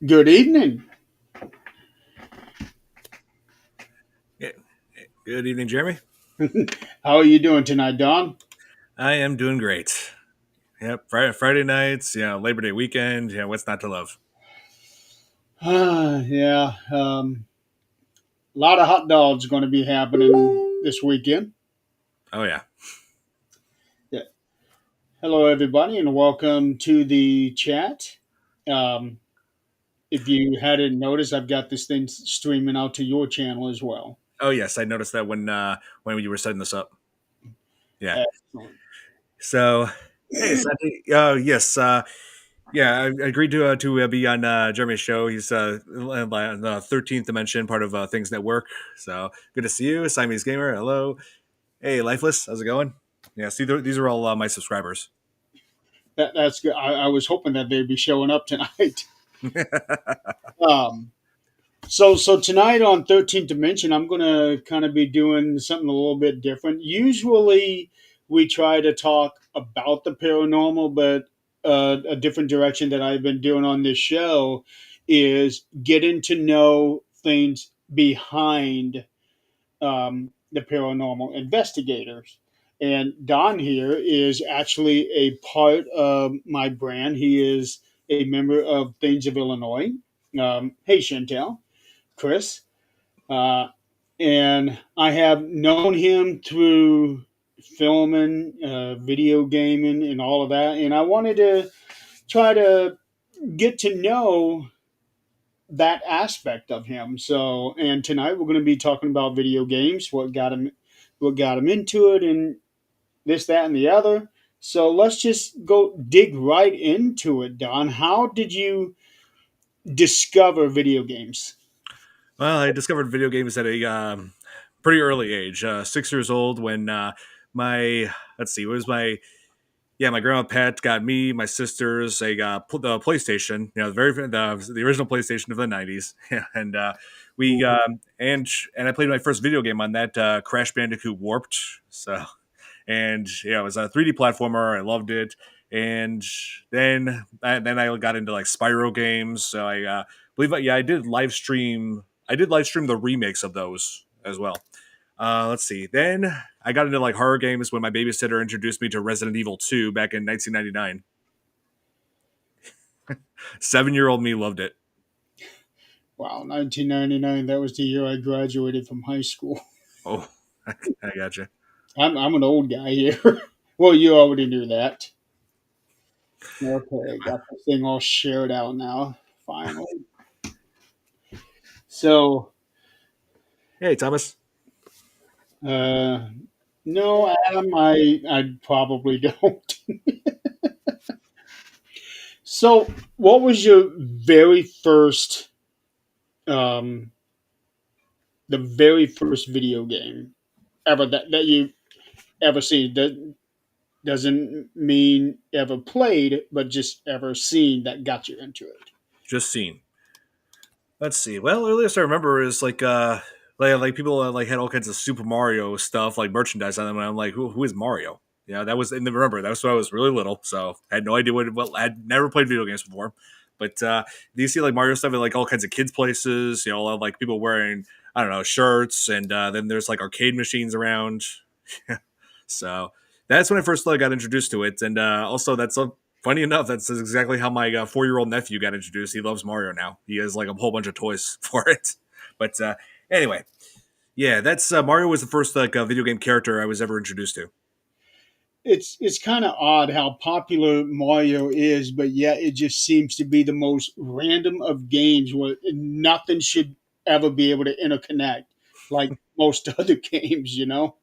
Good evening. Yeah. Good evening, Jeremy. How are you doing tonight, Don? I am doing great. Yep, Friday nights, Labor Day weekend. What's not to love? Yeah, a lot of hot dogs going to be happening this weekend. Oh yeah. Yeah. Hello, everybody, and welcome to the chat. Um, if you hadn't noticed, I've got this thing streaming out to your channel as well. Oh yes, I noticed that when you were setting this up. Yeah. Excellent. So, hey, Santi. Yes. Yeah, I agreed to be on Jeremy's show. He's on the 13th Dimension, part of Things Network. So good to see you, Siamese Gamer. Hello. Hey, Lifeless. How's it going? Yeah. See, these are all my subscribers. That's good. I was hoping that they'd be showing up tonight. Um, so tonight on 13th Dimension, I'm going to kind of be doing something a little bit different. Usually, we try to talk about the paranormal, but a different direction that I've been doing on this show is getting to know things behind the paranormal investigators. And Don here is actually a part of my brand. He is a member of Things of Illinois. Hey, Chantel. Chris, uh, and I have known him through filming, video gaming, and all of that. And I wanted to try to get to know that aspect of him. So, and tonight we're going to be talking about video games, what got him into it, and this, that, and the other. So let's just go dig right into it, Don. How did you discover video games? Well, I discovered video games at a pretty early age, 6 years old, when my let's see, it was my grandma Pat got me, my sisters, the PlayStation, the original PlayStation of the '90s, and we and I played my first video game on that, Crash Bandicoot Warped. So and yeah, it was a 3D platformer. I loved it, and then I got into like Spyro games. So I believe I did live stream. I did live stream the remakes of those as well. Let's see. Then I got into like horror games when my babysitter introduced me to Resident Evil 2 back in 1999. 7-year-old me loved it. Wow, 1999, that was the year I graduated from high school. Oh, I gotcha. I'm an old guy here. Well, you already knew that. Okay, got this thing all shared out now, finally. So, Hey, Thomas. uh, no, Adam, I probably don't. So, what was your very first, um, the very first video game ever that you ever seen? That doesn't mean ever played, but just ever seen that got you into it. Just seen. Let's see. Well, earliest I remember is like people like had all kinds of Super Mario stuff like merchandise on them, and I'm like, who is Mario? Yeah, that was and then remember that was when I was really little, so I had no idea what. Well, I had never played video games before, but do you see like Mario stuff at like all kinds of kids places? Like people wearing I don't know shirts, and then there's like arcade machines around. So that's when I first got introduced to it, and also that's funny enough, that's exactly how my 4-year-old nephew got introduced. He loves Mario now. He has like a whole bunch of toys for it. But anyway, yeah, that's Mario was the first like video game character I was ever introduced to. It's kind of odd how popular Mario is, but yet it just seems to be the most random of games where nothing should ever be able to interconnect like most other games, you know?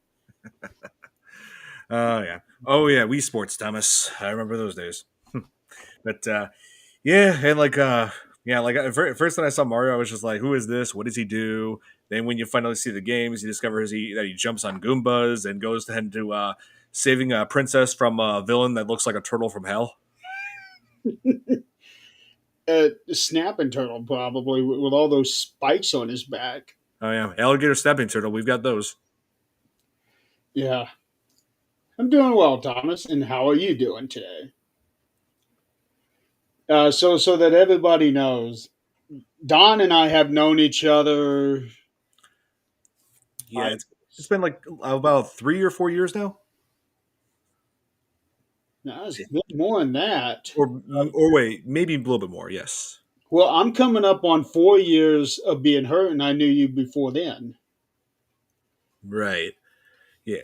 Oh yeah, Wii Sports, Thomas. I remember those days. But yeah, and like first when I saw Mario, I was just like, who is this? What does he do? Then when you finally see the games, you discover that he jumps on Goombas and goes to saving a princess from a villain that looks like a turtle from hell. Snapping Turtle, probably, with all those spikes on his back. Oh yeah, alligator snapping turtle. We've got those. Yeah. I'm doing well, Thomas. And how are you doing today? So that everybody knows. Don and I have known each other. Yeah, I it's been like about 3 or 4 years now. no, it's been more than that. Or wait, maybe a little bit more. Yes, Well, I'm coming up on 4 years of being hurt, and I knew you before then. right. Yeah.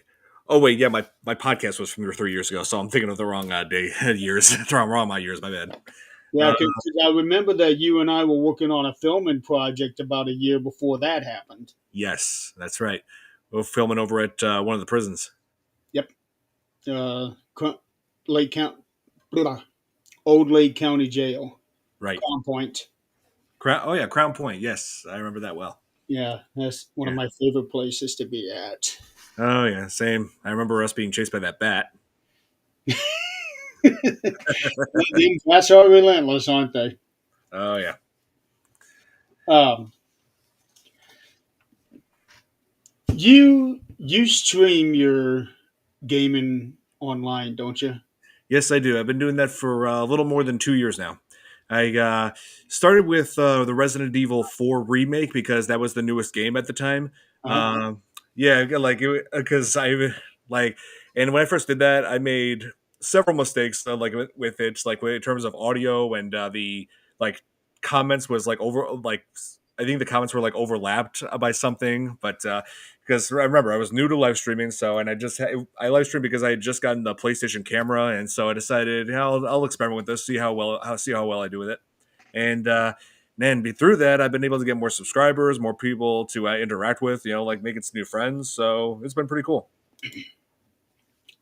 Oh wait, yeah. My podcast was from 3 years ago, so I'm thinking of the wrong day years. wrong my years. My bad. Yeah, Uh, because I remember that you and I were working on a filming project about a year before that happened. yes, that's right. We're filming over at one of the prisons. Yep. Lake County, Old Lake County Jail, Right. Crown Point. Oh yeah, Crown Point. Yes, I remember that well. Yeah, that's one of Yeah. my favorite places to be at. Oh yeah, same. I remember us being chased by that bat. That's all relentless, aren't they? Oh yeah. Um, you stream your gaming online, don't you? Yes, I do. I've been doing that for a little more than 2 years now. I started with the Resident Evil 4 remake because that was the newest game at the time. Uh-huh. Um, yeah, like because I like, and when I first did that, I made several mistakes. Like with it, like in terms of audio and the like comments was like over like I think the comments were like overlapped by something, but because I remember I was new to live streaming, so and I live streamed because I had just gotten the PlayStation camera, and so I decided I'll experiment with this, see how well I do with it, and then through that I've been able to get more subscribers, more people to interact with, like making some new friends. So it's been pretty cool.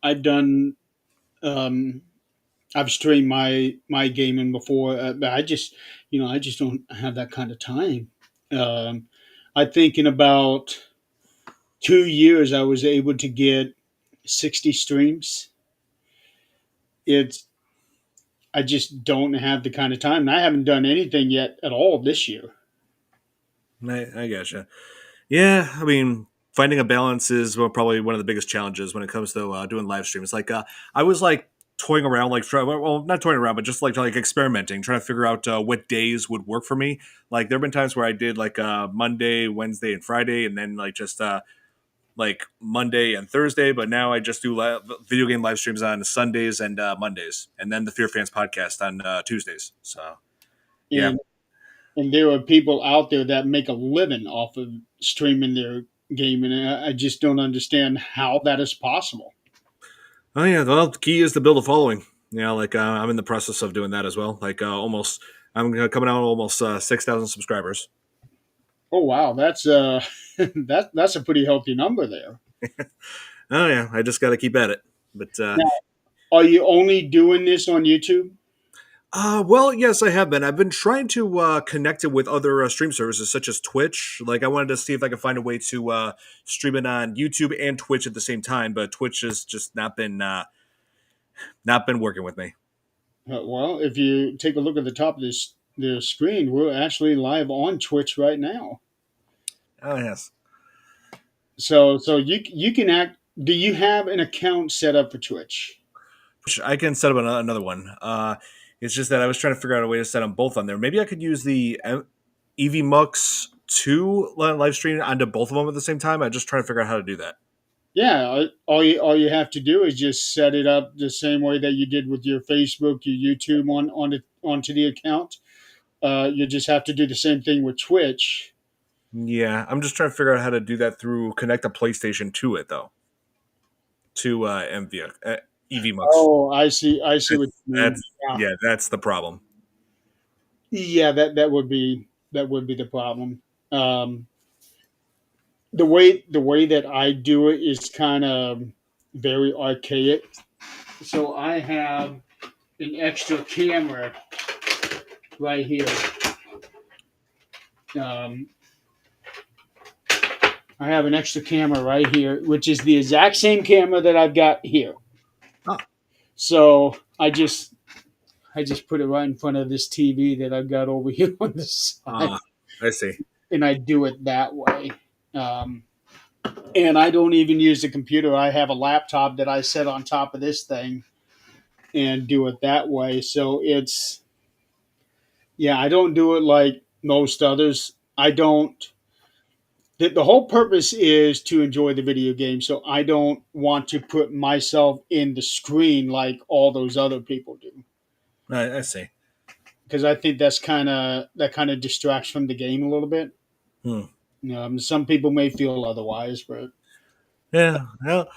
I've done. Um, I've streamed my gaming before, but I just don't have that kind of time. Um, I think in about 2 years, I was able to get 60 streams. It's I just don't have the kind of time, and I haven't done anything yet at all this year. I gotcha. Yeah, I mean, finding a balance is probably one of the biggest challenges when it comes to doing live streams. Like, I was like toying around, like, well, not toying around, but just like experimenting, trying to figure out what days would work for me. Like, there have been times where I did like Monday, Wednesday, and Friday, and then like just like Monday and Thursday. But now I just do video game live streams on Sundays and Mondays, and then the Fear Fans podcast on Tuesdays. So, yeah. And and there are people out there that make a living off of streaming their gaming, and I just don't understand how that is possible. Oh yeah, well, the key is to build a following. Like I'm in the process of doing that as well. Like I'm coming out almost 6,000 subscribers. Oh wow, that's that's a pretty healthy number there. Oh yeah, I just got to keep at it. But Now, are you only doing this on YouTube? well, yes, I have been. I've been trying to connect it with other stream services such as Twitch. Like I wanted to see if I could find a way to stream it on YouTube and Twitch at the same time, but Twitch has just not been working with me. Well, if you take a look at the top of the screen, we're actually live on Twitch right now. Oh yes. So you can act. Do you have an account set up for Twitch? I can set up another one. It's just that I was trying to figure out a way to set them both on there. Maybe I could use the EV Mux 2 live stream onto both of them at the same time. I'm just trying to figure out how to do that. Yeah, all you have to do is just set it up the same way that you did with your Facebook, your YouTube onto the account. You just have to do the same thing with Twitch. Yeah, I'm just trying to figure out how to do that through connect a PlayStation to it though, to EV Mux. Oh, I see what you mean. Yeah, That's the problem. yeah, that would be the problem. Um, the way that I do it is kind of very archaic. So I have an extra camera right here. Um, I have an extra camera right here, which is the exact same camera that I've got here. Oh, So I just put it right in front of this TV that I've got over here on the side, I see. and I do it that way. Um, and I don't even use the computer. I have a laptop that I set on top of this thing and do it that way. So yeah, I don't do it like most others. I don't. The whole purpose is to enjoy the video game, so I don't want to put myself in the screen like all those other people do, I see. because I think that kind of distracts from the game a little bit. Hmm. Some people may feel otherwise, but Yeah. Well,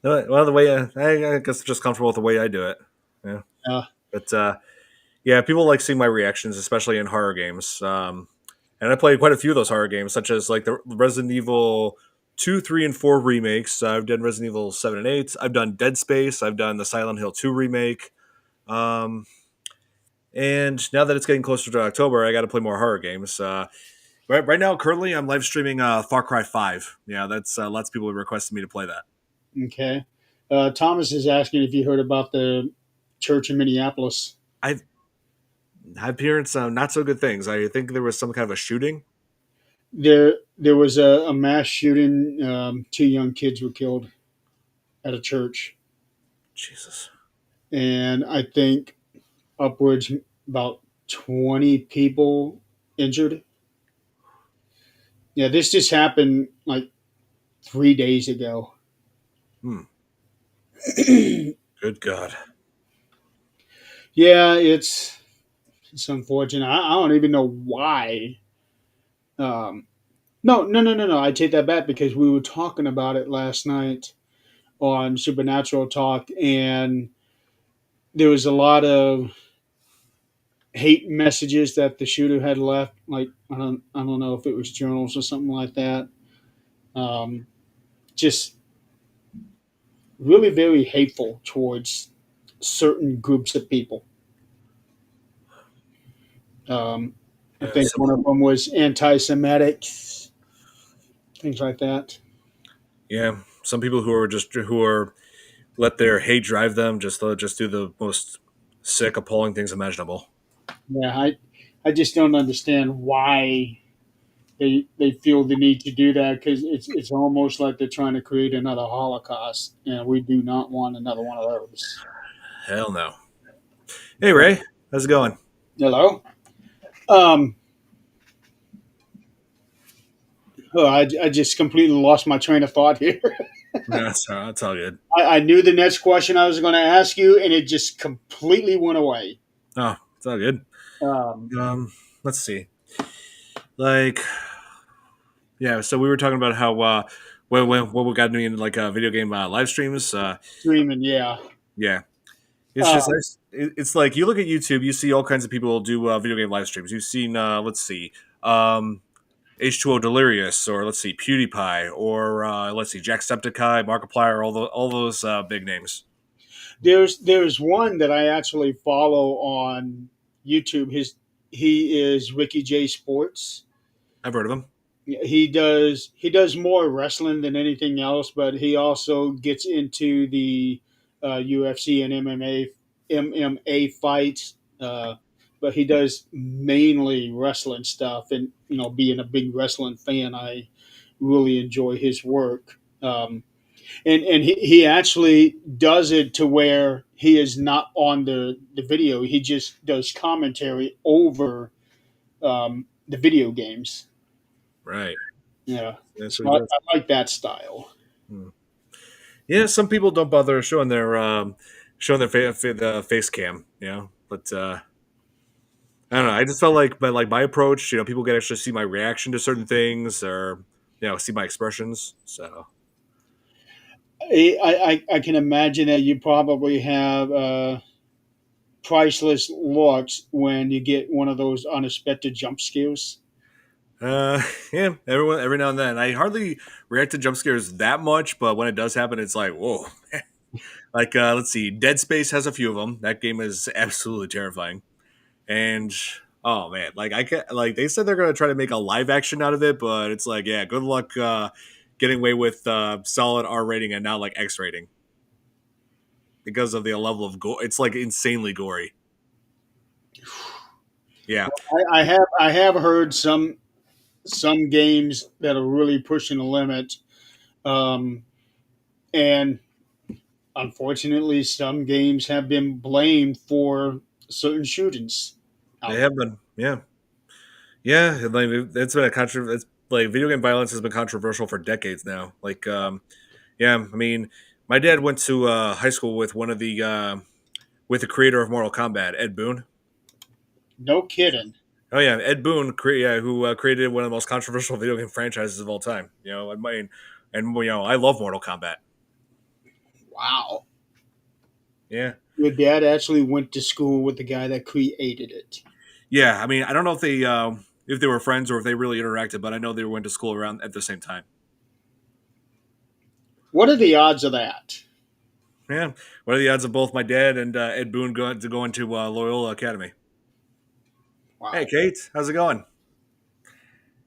the way I guess I'm just comfortable with the way I do it. Yeah. uh, But yeah, people like seeing my reactions, especially in horror games. And I played quite a few of those horror games, such as like the Resident Evil 2, 3, and 4 remakes. I've done Resident Evil 7 and 8. I've done Dead Space. I've done the Silent Hill 2 remake. Um, and now that it's getting closer to October, I got to play more horror games. Right now, currently, I'm live streaming Far Cry 5. Yeah, that's lots of people have requested me to play that. okay. Thomas is asking if you heard about the church in Minneapolis. I've appearance not so good things. I think there was some kind of a shooting. There was a mass shooting. Two young kids were killed at a church, Jesus. and I think upwards about 20 people injured. Yeah, this just happened like 3 days ago. Hmm. Good God. Yeah, it's unfortunate. I don't even know why. Um, no, no, no, no, no. I take that back because we were talking about it last night on Supernatural Talk, and there was a lot of hate messages that the shooter had left. Like I don't know if it was journals or something like that. Um, just really very hateful towards certain groups of people. Um, I Yeah, think one of them was anti-Semitic, things like that. some people who are let their hate drive them, just do the most sick, appalling things imaginable. Yeah, I just don't understand why they feel the need to do that, because it's almost like they're trying to create another Holocaust, and we do not want another one of those. Hell no. Hey Ray, how's it going? Hello. Um, I just completely lost my train of thought here. No, that's all good. I knew the next question I was going to ask you, and it just completely went away. Oh, it's all good. Um, Let's see. Like, yeah. So we were talking about how when we got doing like video game live streams. Streaming, yeah. Yeah, it's Uh, just it's like you look at YouTube, you see all kinds of people do video game live streams. You've seen let's see, H2O Delirious, or let's see, PewDiePie, or let's see, Jacksepticeye, Markiplier, all those big names. there's one that I actually follow on YouTube. He is Ricky J Sports. I've heard of them. He does more wrestling than anything else, but he also gets into the UFC and MMA fights. But he does mainly wrestling stuff, and being a big wrestling fan, I really enjoy his work. And he actually does it to where he is not on the video. He just does commentary over the video games. Right. Yeah. That's So what he does. I like that style. Hmm. Yeah, some people don't bother showing their the face cam, but I don't know. I just felt like, but like my approach, people can actually see my reaction to certain things, or see my expressions. So I can imagine that you probably have priceless looks when you get one of those unexpected jump scares. yeah, every now and then. I hardly react to jump scares that much, but when it does happen, it's like whoa. Like let's see, Dead Space has a few of them. That game is absolutely terrifying. And oh man, like I can like they said they're gonna try to make a live action out of it, but it's like yeah, good luck getting away with solid R rating and not like X rating because of the level of gore. It's like insanely gory. Yeah, I have heard some games that are really pushing the limit, um, and unfortunately, some games have been blamed for certain shootings they out there. have been. Yeah, Yeah, like it's been a It's like video game violence has been controversial for decades now. Like, yeah, I mean, my dad went to high school with one of the with the creator of Mortal Kombat, Ed Boon. No kidding. Oh yeah, Ed Boon, who created one of the most controversial video game franchises of all time. You know, and you know, I love Mortal Kombat. Wow. Yeah, Your dad actually went to school with the guy that created it. yeah. I mean, I don't know if they were friends or if they really interacted, but I know they went to school around at the same time. What are the odds of that? Yeah, what are the odds of both my dad and Ed Boon going to go into Loyola Academy? Hey, Wow. Kate, how's it going?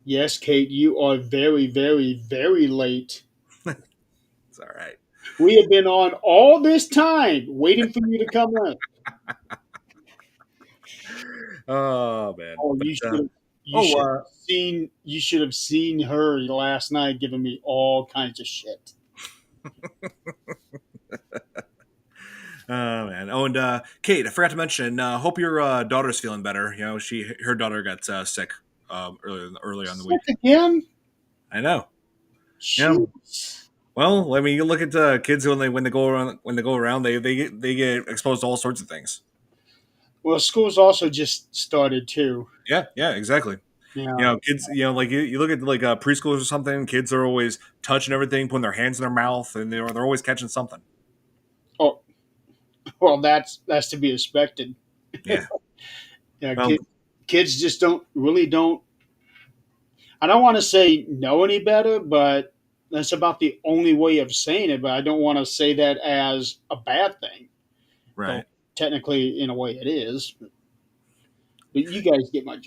Yes, Kate, you are very, very, very late. It's all right. We have been on all this time waiting for you to come in. Oh man, Oh, but you oh, should have seen her last night giving me all kinds of shit. oh man. Oh, and Kate, I forgot to mention. Hope your daughter's feeling better. You know, her daughter got sick earlier on the week. Sick again? I know. Yeah. Jeez. Well, I mean, you look at kids when they go around they get exposed to all sorts of things. Well, school's also just started too. Yeah, yeah, exactly. You Yeah. know, kids. You know, like you look at like preschoolers or something. Kids are always touching everything, putting their hands in their mouth, and they're always catching something. Oh, well, that's to be expected. Yeah. Yeah, Well, kids just don't. I don't want to say know any better, but that's about the only way of saying it. But I don't want to say that as a bad thing, though right, technically, in a way, it is. But you guys get my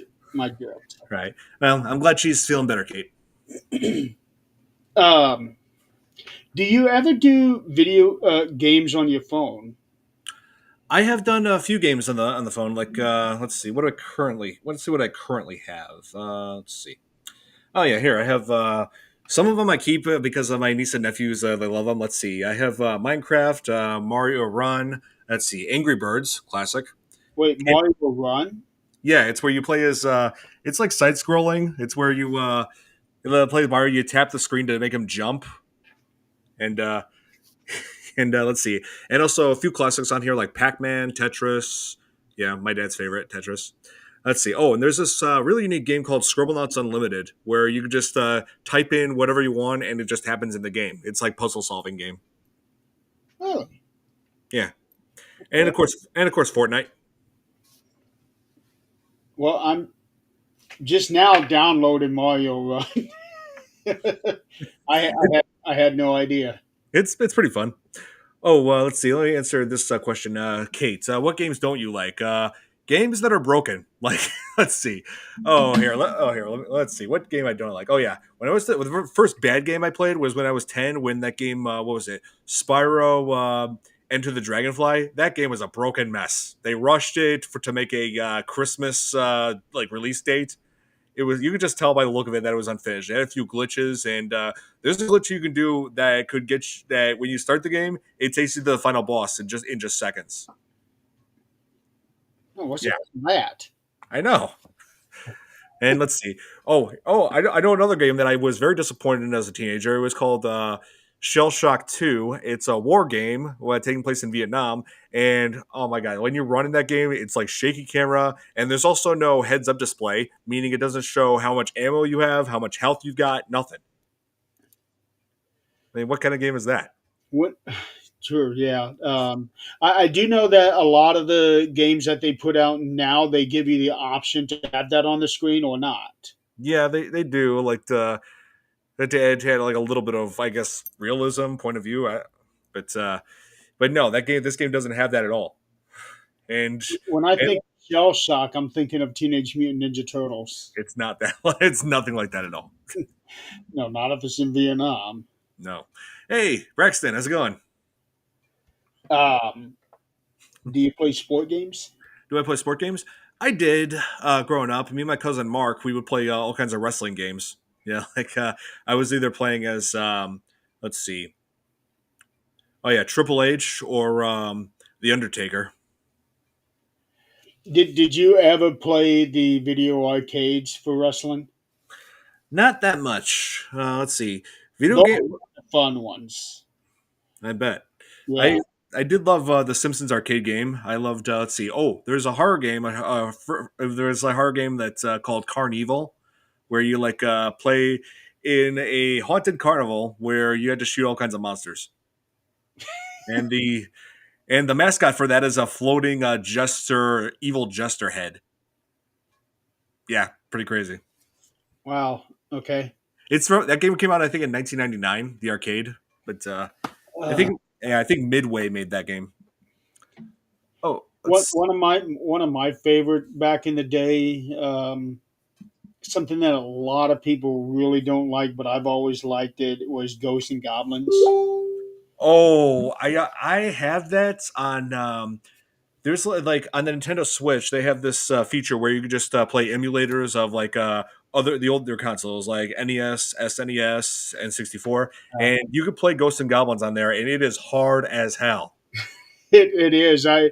drift. right. Well, I'm glad she's feeling better, Kate. Um, do you ever do video games on your phone? I have done a few games on the phone. Like, let's see, let's see what I currently have. Let's see. Oh yeah, here I have. Some of them I keep because of my niece and nephews. They love them. Let's see. I have Minecraft, Mario Run. Let's see, Angry Birds, classic. Wait, It, Mario Run? yeah, it's where you play as. It's like side scrolling. It's where you play Mario. You tap the screen to make him jump, and let's see, and also a few classics on here like Pac-Man, Tetris. Yeah, my dad's favorite, Tetris. Let's see. Oh, and there's this really unique game called Scribblenauts Unlimited, where you can just type in whatever you want, and it just happens in the game. It's like puzzle solving game. Oh, Yeah, okay. and of course, Fortnite. Well, I'm just now downloading Mario Run. I had no idea. It's pretty fun. Oh, let's see. Let me answer this question, Kate. What games don't you like? Games that are broken. Like, let's see. Let's see. What game I don't like? Oh yeah, when the first bad game I played was when I was 10. When that game, what was it? Spyro. Enter the Dragonfly. That game was a broken mess. They rushed it to make a Christmas like release date. It was, you could just tell by the look of it that it was unfinished. It had a few glitches, and there's a glitch you can do that could that when you start the game, it takes you to the final boss in just seconds. Oh, what's Yeah, up with that? I know. And let's see. I know another game that I was very disappointed in as a teenager. It was called Shell Shock 2. It's a war game taking place in Vietnam. And oh my God, when you run in that game, it's like shaky camera. And there's also no heads up display, meaning it doesn't show how much ammo you have, how much health you've got, nothing. I mean, what kind of game is that? What? Sure, yeah. I do know that a lot of the games that they put out now, they give you the option to have that on the screen or not. Yeah, they do. Like, it had like a little bit of, I guess, realism point of view. But no, this game doesn't have that at all. And When I and think Shell Shock, I'm thinking of Teenage Mutant Ninja Turtles. it's not that. It's nothing like that at all. No, not if it's in Vietnam. No. Hey, Braxton, how's it going? Um, do you play sport games? Do I play sport games? I did growing up. Me and my cousin Mark, we would play all kinds of wrestling games. Yeah, like I was either playing as let's see, oh yeah, Triple H or the Undertaker. Did you ever play the video arcades for wrestling? Not that much. Let's see. Video Those game. are the fun ones. I bet. Yeah. I I did love the Simpsons arcade game. I loved. Let's see. Oh, there's a horror game. There's a horror game that's called Carnival, where you like play in a haunted carnival where you had to shoot all kinds of monsters. And the mascot for that is a floating jester, evil jester head. Yeah, pretty crazy. Wow. Okay. That game came out I think in 1999, the arcade. But I Uh, think yeah, I think Midway made that game. Oh, what let's. one of my favorite back in the day, something that a lot lot of people really don't like, but I've always liked it, was Ghosts and Goblins. Oh, I have that on. There's like on the Nintendo Switch, they have this feature where you can just play emulators of like the older consoles like NES, SNES, and 64, and you could play Ghosts and Goblins on there, and it is hard as hell. It is. I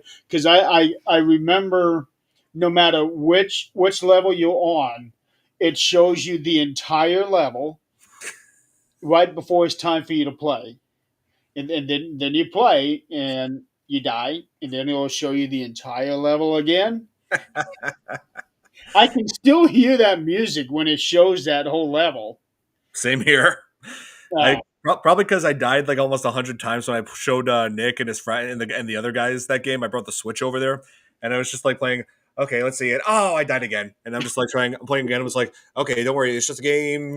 remember, no matter which level you're on, it shows you the entire level right before it's time for you to play, and then you play and you die, and then it'll show you the entire level again. I can still hear that music when it shows that whole level. Same here. I Uh, probably because I died like almost 100 times when I showed Nick and his friend and the other guys that game. I brought the Switch over there, and I was just like playing. Okay, let's see it. Oh, I died again, and I'm just like playing again. It was like, okay, don't worry, it's just a game.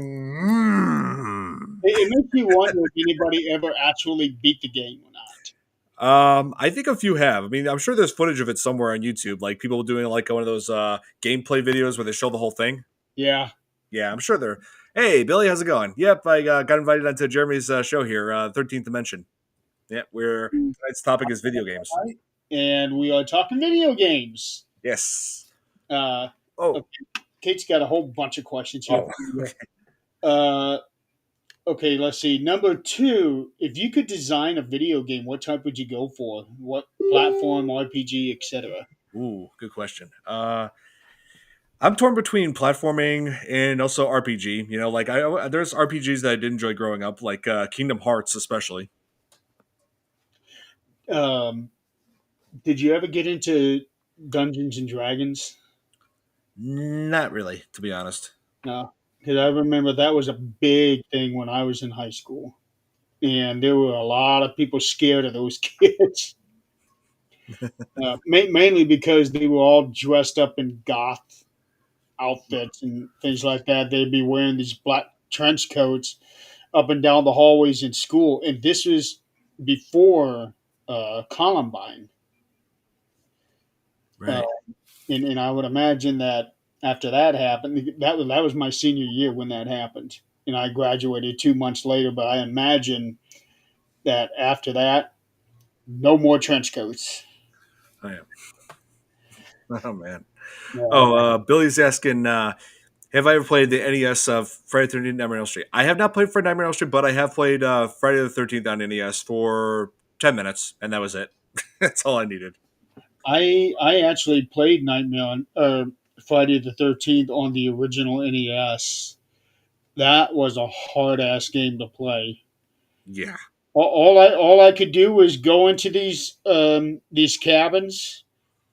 it makes me wonder if anybody ever actually beat the game or not. I think a few have. I mean, I'm sure there's footage of it somewhere on YouTube, like people doing like one of those gameplay videos where they show the whole thing. Yeah. Yeah, I'm sure they're. Hey, Billy, how's it going? Yep, I got invited onto Jeremy's show here, 13th Dimension. Yeah, we're tonight's topic is video games. Right. And we are talking video games. Yes. Uh, Oh, okay, Kate's got a whole bunch of questions here oh, for you. Uh, okay, let's see. Number two, if you could design a video game, what type would you go for? What platform, RPG, etc.? ooh, good question. I'm torn between platforming and also RPG. You know, like there's RPGs that I did enjoy growing up, like Kingdom Hearts, especially. Um, did you ever get into Dungeons and Dragons? Not really, to be honest. No, because I remember that was a big thing when I was in high school, and there were a lot of people scared of those kids. Mainly because they were all dressed up in goth outfits and things like that. They'd be wearing these black trench coats up and down the hallways in school, and this was before Columbine. Uh, Right. and I would imagine that after that happened, that was my senior year when that happened, and I graduated 2 months later. But I imagine that after that, no more trench coats. I am. Oh man. Yeah. Oh, Billy's asking, have I ever played the NES of Friday the 13th Nightmare on Elm Street? I have not played Friday Nightmare on Elm Street, but I have played Friday the 13th on NES for 10 minutes, and that was it. That's all I needed. I actually played Nightmare on Friday the 13th on the original NES. That was a hard ass game to play. Yeah. All I could do was go into these cabins.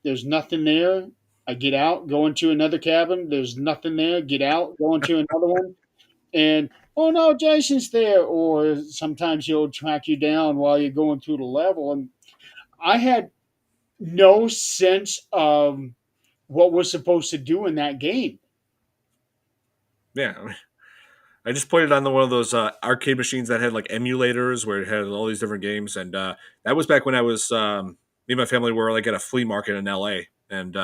There's nothing there. I get out, go into another cabin. There's nothing there. Get out, go into another one, and oh no, Jason's there. Or sometimes he'll track you down while you're going through the level. And I had no sense of what we're supposed to do in that game. Yeah. I just played it on one of those arcade machines that had like emulators where it had all these different games, and that was back when I was me and my family were like at a flea market in LA, and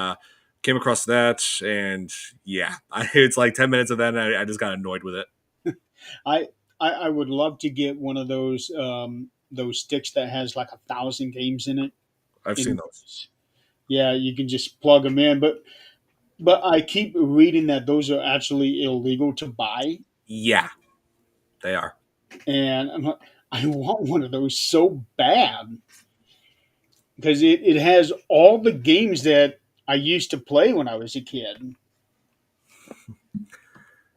came across that, and yeah, it's like 10 minutes of that, and I just got annoyed with it. I, I would love to get one of those sticks that has like 1,000 games in it. I've seen And those. yeah, you can just plug them in. But I keep reading that those are actually illegal to buy, Yeah, they are. and I'm like, I want one of those so bad because it has all the games that I used to play when I was a kid.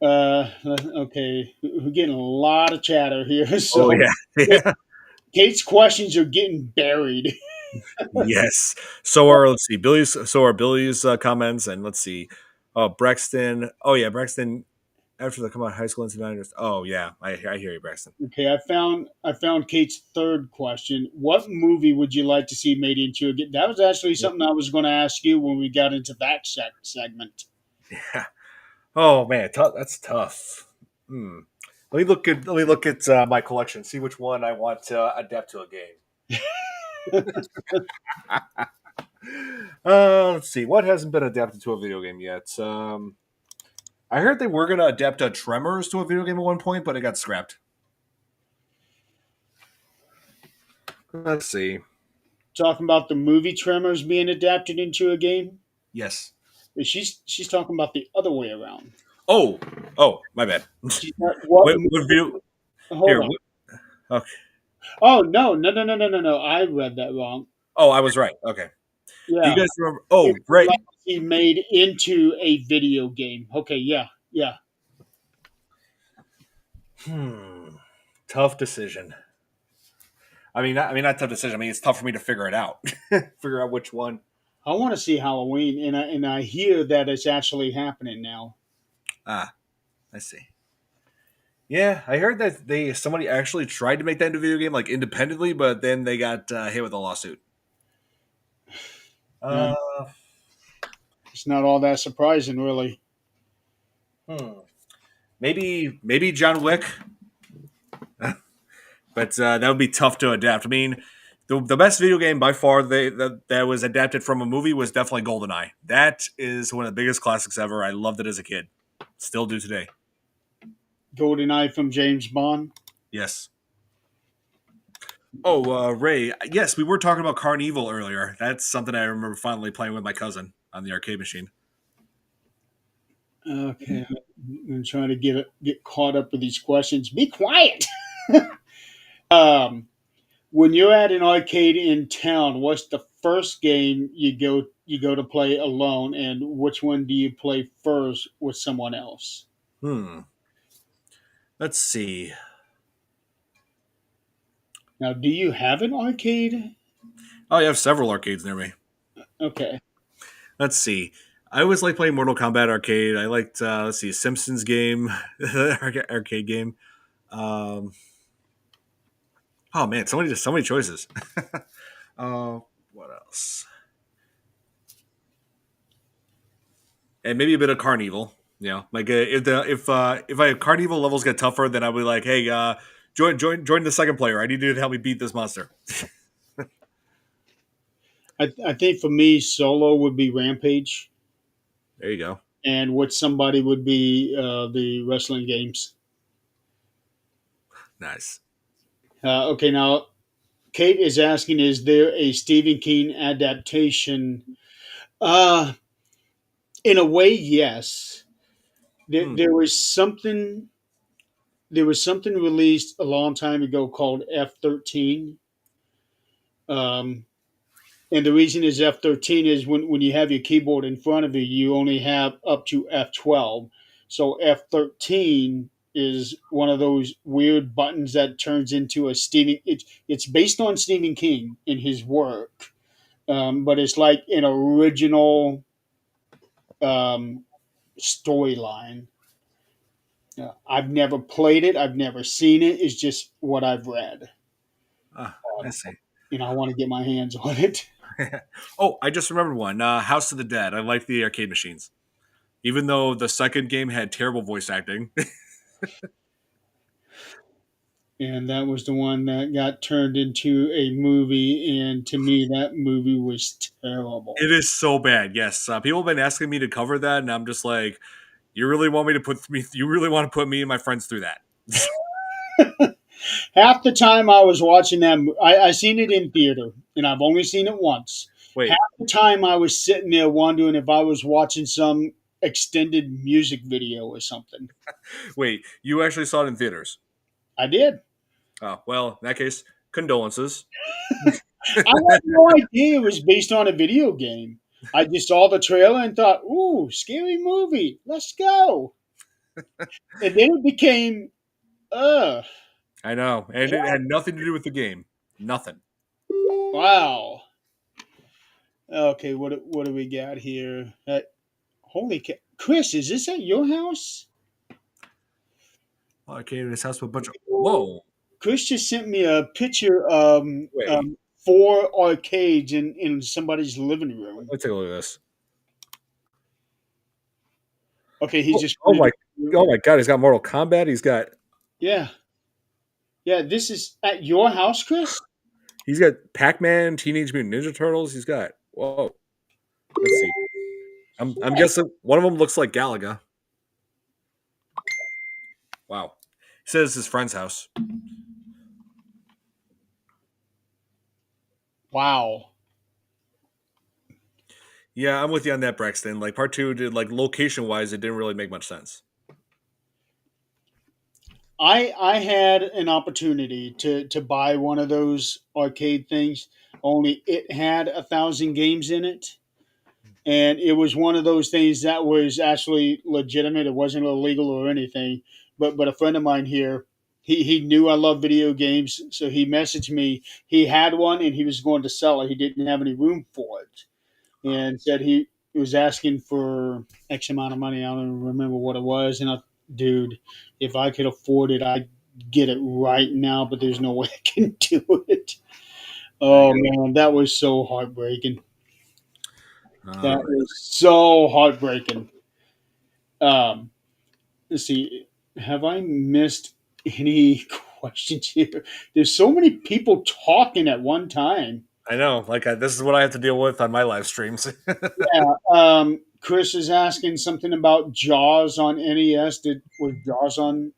Okay, we're getting a lot of chatter here. Oh So yeah, yeah, Kate's questions are getting buried. yes. So are let's see, Billy's. So are Billy's comments, and let's see. Oh, Braxton. Oh yeah, Braxton. After they come out of high school into minors. Oh yeah, I hear you, Braxton. Okay, I found Kate's third question. What movie would you like to see made into a game? That was actually something I was going to ask you when we got into that segment. Yeah. Oh man, that's tough. Hmm. Let me look at my collection. See which one I want to adapt to a game. Let's see. What hasn't been adapted to a video game yet? I heard they were going to adapt Tremors to a video game at one point, but it got scrapped. Let's see. Talking about the movie Tremors being adapted into a game. Yes. She's talking about the other way around. Oh, oh, my bad. She's not, what What video? hold Here. on. Okay. Oh no! I read that wrong. Oh, I was right. Okay. Do you Yeah, guys remember? if Oh, you'd right. like to see made into a video game. Okay, yeah, yeah. Hmm. Tough decision. Not tough decision. I mean, it's tough for me to figure it out. Figure out which one. I want to see Halloween, and I hear that it's actually happening now. Ah, I see. Yeah, I heard that somebody actually tried to make that into a video game like independently, but then they got hit with a lawsuit. Uh, Uh, it's not all that surprising, really. hmm. Maybe John Wick, but that would be tough to adapt. I mean, the best video game by far that was adapted from a movie was definitely GoldenEye. That is one of the biggest classics ever. I loved it as a kid. Still do today. GoldenEye from James Bond. Yes. Oh, Ray. Yes, we were talking about Carnival earlier. That's something I remember fondly playing with my cousin on the arcade machine. Okay, I'm trying to get caught up with these questions. Be quiet. um, when you're at an arcade in town, what's the first game you go to play alone, and which one do you play first with someone else? Hmm. Let's see. Now, do you have an arcade? Oh, you have several arcades near me. Okay, Let's see. I always like playing Mortal Kombat arcade. I liked let's see, Simpsons game, arcade game. Um, oh man, so many choices. uh, what else? And maybe a bit of Carnival. You know, like if I Carnival levels get tougher, then I'll be like, hey, join the second player. I need you to help me beat this monster. I think for me, solo would be Rampage, There you go. and with somebody would be the wrestling games. Nice. Okay, now Kate is asking, is there a Stephen King adaptation? Uh, in a way, yes. There, Hmm. there was something. There was something released a long time ago called F-13. Um, and the reason is F-13 is when you have your keyboard in front of you, you only have up to F-12. So F-13 is one of those weird buttons that turns into a Stephen. It's based on Stephen King in his work, but it's like an original um, storyline. I've never played it. I've never seen it. It's just what I've read. Ah, I see. I want to get my hands on it. Oh, I just remembered one. House of the Dead. I like the arcade machines, even though the second game had terrible voice acting. And that was the one that got turned into a movie. And to me, that movie was terrible. It is so bad. Yes, people have been asking me to cover that, and I'm just like, you really want me to put me? You really want to put me and my friends through that? Half the time I was watching that, I seen it in theater, and I've only seen it once. Half Wait, the time I was sitting there wondering if I was watching some extended music video or something. wait. You actually saw it in theaters? I did. Oh, well, in that case, condolences. I had no idea it was based on a video game. I just saw the trailer and thought, "Ooh, scary movie. Let's go." And then it became, uh, I know, and it had nothing to do with the game. Nothing. wow. Okay, what do we got here? Holy cow. Chris, is this at your house? Oh, I came to his house with a bunch of. Whoa! Chris just sent me a picture Wait, four arcades in somebody's living room. let's take a look at this. Okay, he Oh, just put it in. oh my God! He's got Mortal Kombat. He's got Yeah. Yeah, this is at your house, Chris? Pac-Man, Teenage Mutant Ninja Turtles. He's got whoa. Let's see. I'm guessing one of them looks like Galaga. Wow. He says his friend's house. Wow. Yeah, I'm with you on that, Braxton. Like part two did like location wise, it didn't really make much sense. I had an opportunity to buy one of those arcade things, only it had 1,000 games in it. And it was one of those things that was actually legitimate. It wasn't illegal or anything. But a friend of mine here, he knew I love video games, so he messaged me. He had one and he was going to sell it. He didn't have any room for it, and said he was asking for X amount of money. I don't even remember what it was. And I, dude, if I could afford it, I'd get it right now. But there's no way I can do it. I Oh man, that was so heartbreaking. All That right. was so heartbreaking. Um, let's see. Have I missed any questions here? There's so many people talking at one time. I know. Like this is what I have to deal with on my live streams. Yeah. Chris is asking something about Jaws on NES. Was Jaws on?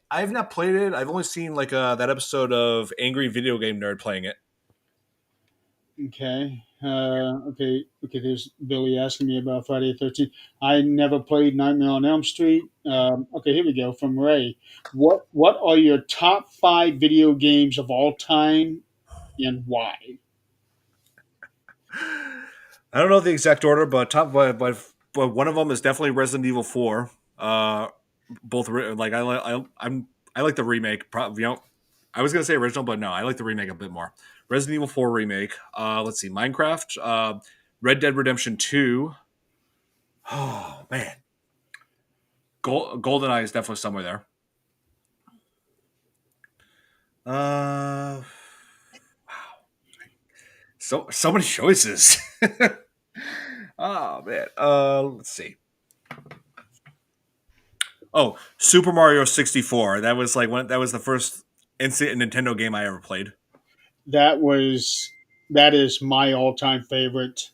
I've not played it. I've only seen like that episode of Angry Video Game Nerd playing it. Okay. Okay. There's Billy asking me about Friday the 13th. I never played Nightmare on Elm Street. Okay, here we go from Ray. What are your top five video games of all time and why? I don't know the exact order, but but one of them is definitely Resident Evil 4. Both like I like the remake. I was gonna say original, but no, I like the remake a bit more. Resident Evil 4 remake. Let's see, Minecraft, Red Dead Redemption 2. Oh man, GoldenEye is definitely somewhere there. Uh, so many choices. Oh man. Let's see. Oh, Super Mario 64. That was like that was the first instant Nintendo game I ever played. That was that is my all time favorite,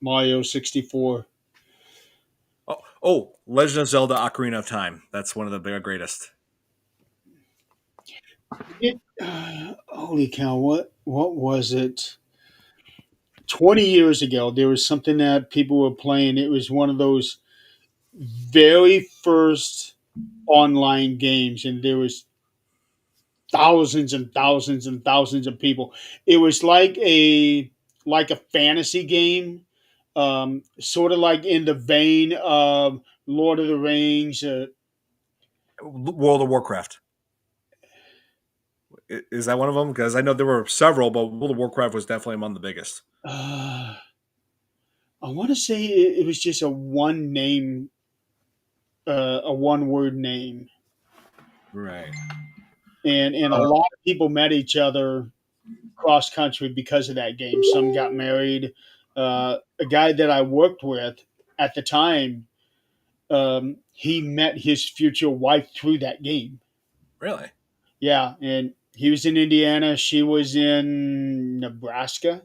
Mario 64. Legend of Zelda: Ocarina of Time. That's one of the big greatest. Holy cow! What was it? 20 years ago, there was something that people were playing. It was one of those very first online games, and there was thousands and thousands and thousands of people. It was like a fantasy game, sort of like in the vein of Lord of the Rings. World of Warcraft. Is that one of them? Because I know there were several, but World of Warcraft was definitely among the biggest. Uh, I want to say it was just a one word name, Right. and a lot of people met each other cross country because of that game. Some got married. A guy that I worked with at the time, he met his future wife through that game. Really? Yeah, and he was in Indiana. She was in Nebraska.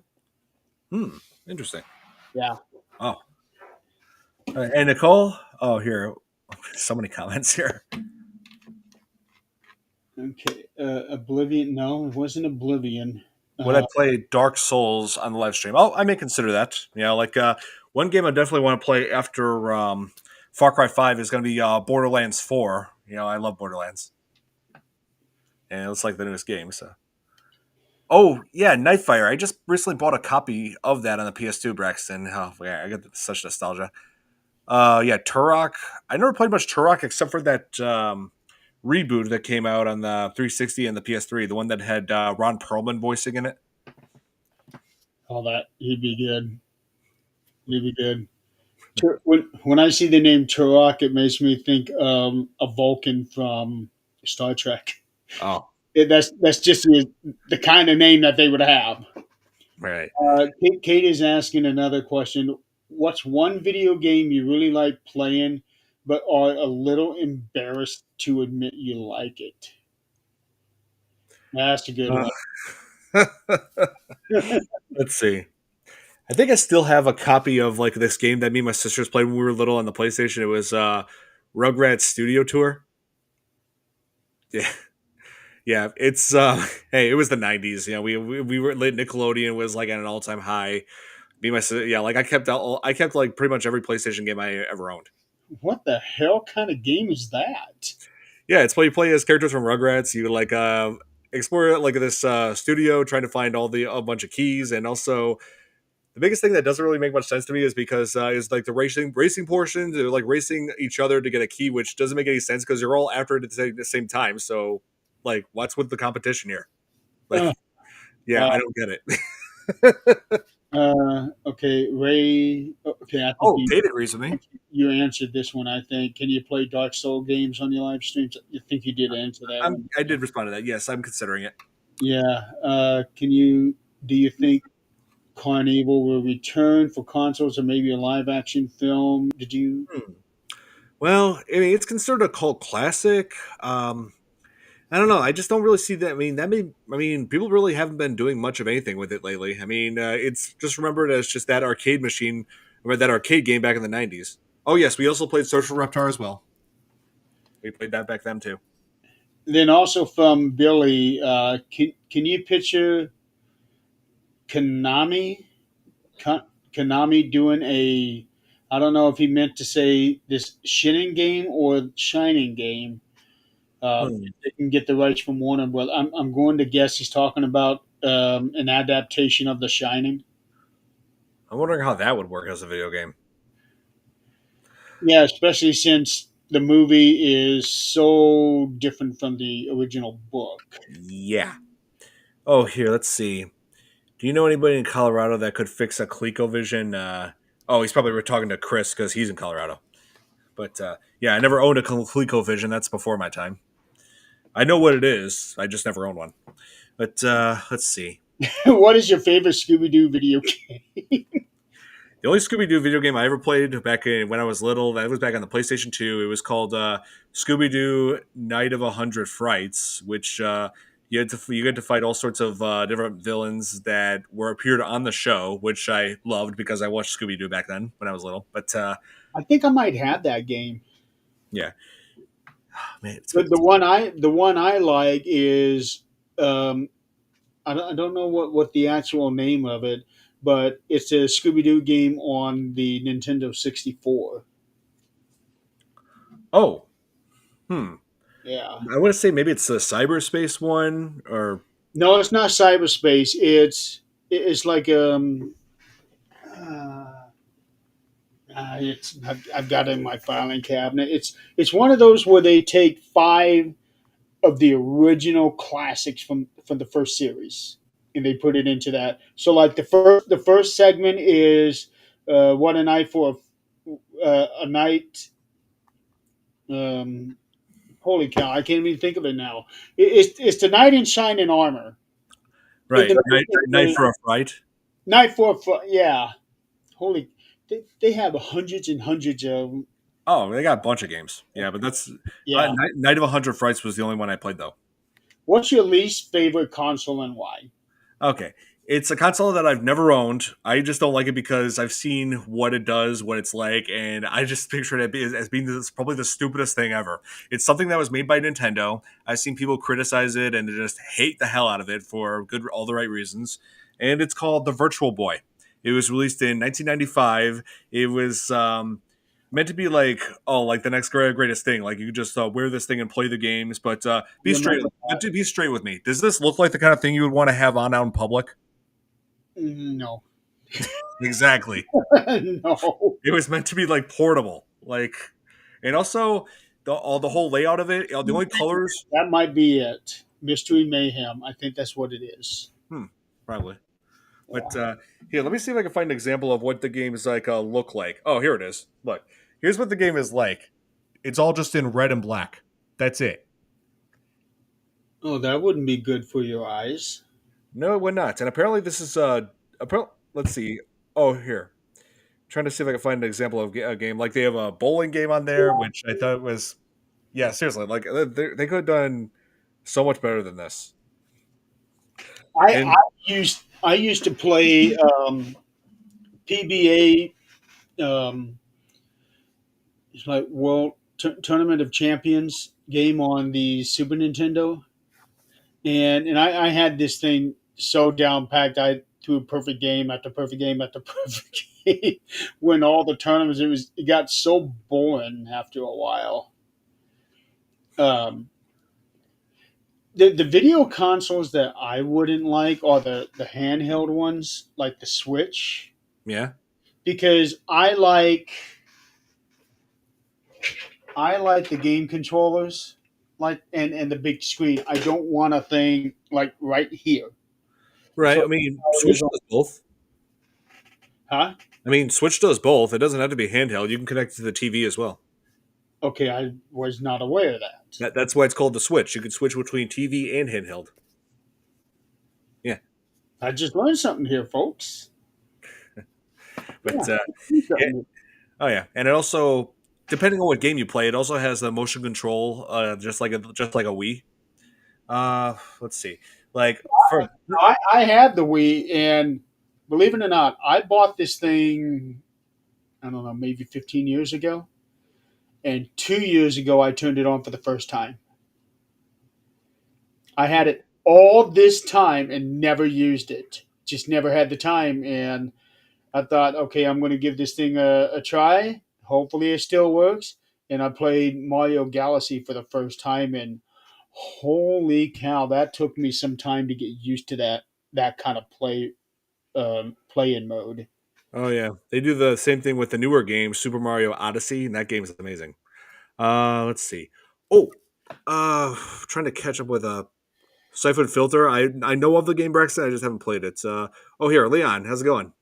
Hmm. Interesting. Yeah. Oh, and Nicole. Oh, here. So many comments here. Okay. Oblivion. No, it wasn't Oblivion. Would I Uh, play Dark Souls on the live stream? Oh, I may consider that. You know, like one game I definitely want to play after Far Cry 5 is going to be Borderlands 4. You know, I love Borderlands, and it looks like the newest game. So, Oh yeah, Nightfire. I just recently bought a copy of that on the PS2, Braxton. Oh yeah, I get such nostalgia. Yeah, Turok. I never played much Turok except for that reboot that came out on the 360 and the PS3, the one that had Ron Perlman voicing in it. All that he'd be good. He'd be good. When I see the name Turok, it makes me think a Vulcan from Star Trek. Oh, That's just the kind of name that they would have. right. Kate is asking another question. What's one video game you really like playing, but are a little embarrassed to admit you like it? That's a good Uh, one. let's see. I think I still have a copy of like this game that me and my sisters played when we were little on the PlayStation. It was Rugrats Studio Tour. Yeah, yeah. It's hey, it was the '90s. Yeah, we were lit. Nickelodeon was like at an all time high. Me and my sister, yeah, like I kept like pretty much every PlayStation game I ever owned. What the hell kind of game is that? Yeah, it's play you play as characters from Rugrats. You like explore like this studio, trying to find all the a bunch of keys, and also the biggest thing that doesn't really make much sense to me is because is like the racing portions. They're like racing each other to get a key, which doesn't make any sense because you're all after it at the same time. So like, what's with the competition here? Like, Uh, yeah, wow. I don't get it. Okay, Ray. Okay, I think Oh, Tate agrees with me. you answered this one. I think. Can you play Dark Soul games on your live streams? You think you did answer that one? I did respond to that. Yes, I'm considering it. Yeah. Can you? Do you think Carnival will return for consoles or maybe a live action film? Did you? Hmm. Well, I mean, it's considered a cult classic. I don't know. I just don't really see that. I mean, I mean, people really haven't been doing much of anything with it lately. I mean, it's just remembered as just that arcade machine, or that arcade game back in the '90s. Oh yes, we also played Social Reptar as well. We played that back then too. Then also from Billy, can you picture Konami? Konami doing a? I don't know if he meant to say this Shining game or Shining game. Hmm. If they can get the rights from Warner Brothers. I'm going to guess he's talking about an adaptation of The Shining. I'm wondering how that would work as a video game. Yeah, especially since the movie is so different from the original book. Yeah. Oh, here, let's see. Do you know anybody in Colorado that could fix a ColecoVision? Oh, he's probably talking to Chris because he's in Colorado. But yeah, I never owned a ColecoVision. That's before my time. I know what it is. I just never owned one. But let's see. What is your favorite Scooby Doo video game? The only Scooby Doo video game I ever played back in when I was little, that was back on the PlayStation 2. It was called Scooby Doo Night of 100 Frights, which you get to fight all sorts of different villains that were appeared on the show, which I loved because I watched Scooby Doo back then when I was little. But I think I might have that game. yeah, man, it's been But the one I like is um, I don't know what the actual name of it, but it's a Scooby Doo game on the Nintendo 64. oh hmm. Yeah. I want to say maybe it's a cyberspace one or No, it's not cyberspace. It's like uh, I've got it in my filing cabinet. It's one of those where they take five of the original classics from the first series and they put it into that. So like the first segment is what a night for a night. Um, Holy cow! I can't even think of it now. It's the knight in shining armor. right night The for a fright. night for yeah. Holy, they have hundreds and hundreds of them. Oh, they got a bunch of games. Yeah, but that's Yeah. Night of 100 Frights was the only one I played though. What's your least favorite console and why? Okay. It's a console that I've never owned. I just don't like it because I've seen what it does, what it's like, and I just picture it as being probably the stupidest thing ever. It's something that was made by Nintendo. I've seen people criticize it and just hate the hell out of it for all the right reasons. And it's called the Virtual Boy. It was released in 1995. It was meant to be like, oh, like the next greatest thing. Like you could just wear this thing and play the games. But be straight. Remember But that? to be straight with me, does this look like the kind of thing you would want to have on out in public? No, Exactly. no. It was meant to be like portable, like, and also the whole layout of it. The only colors. That might be it. Mystery Mayhem. I think that's what it is. Hmm, probably. But Yeah. here, let me see if I can find an example of what the games like look like. Oh, here it is. Look, here's what the game is like. It's all just in red and black. That's it. Oh, that wouldn't be good for your eyes. No, it would not. And apparently, this is let's see. Oh, here. Trying to see if I can find an example of a game. Like they have a bowling game on there, which I thought was yeah, seriously. Like they could have done so much better than this. I And used to play PBA. It's like World Tournament of Champions game on the Super Nintendo, and I had this thing so down packed. I threw perfect game after perfect game after perfect game. When all the tournaments, it got so boring after a while. Um, the video consoles that I wouldn't like are the handheld ones, like the Switch, yeah, because I like the game controllers, like and the big screen. I don't want a thing like right here. right. So I mean, it Switch was on, does both. huh? I mean, Switch does both. It doesn't have to be handheld. You can connect it to the TV as well. Okay, I was not aware of that. That's why it's called the Switch. You can switch between TV and handheld. Yeah, I just learned something here, folks. but Yeah, learned yeah. something. Oh yeah, and it also depending on what game you play, it also has the motion control, just like a Wii. Let's see, like for I had the Wii, and believe it or not, I bought this thing. I don't know, maybe 15 years ago, and 2 years ago, I turned it on for the first time. I had it all this time and never used it. Just never had the time, and I thought, okay, I'm going to give this thing a try. Hopefully, it still works. And I played Mario Galaxy for the first time, and holy cow, that took me some time to get used to that kind of play in mode. oh yeah, they do the same thing with the newer game, Super Mario Odyssey, and that game is amazing. Let's see. Oh, trying to catch up with a Siphon Filter. I know of the game Braxton. I just haven't played it. Oh here, Leon, how's it going?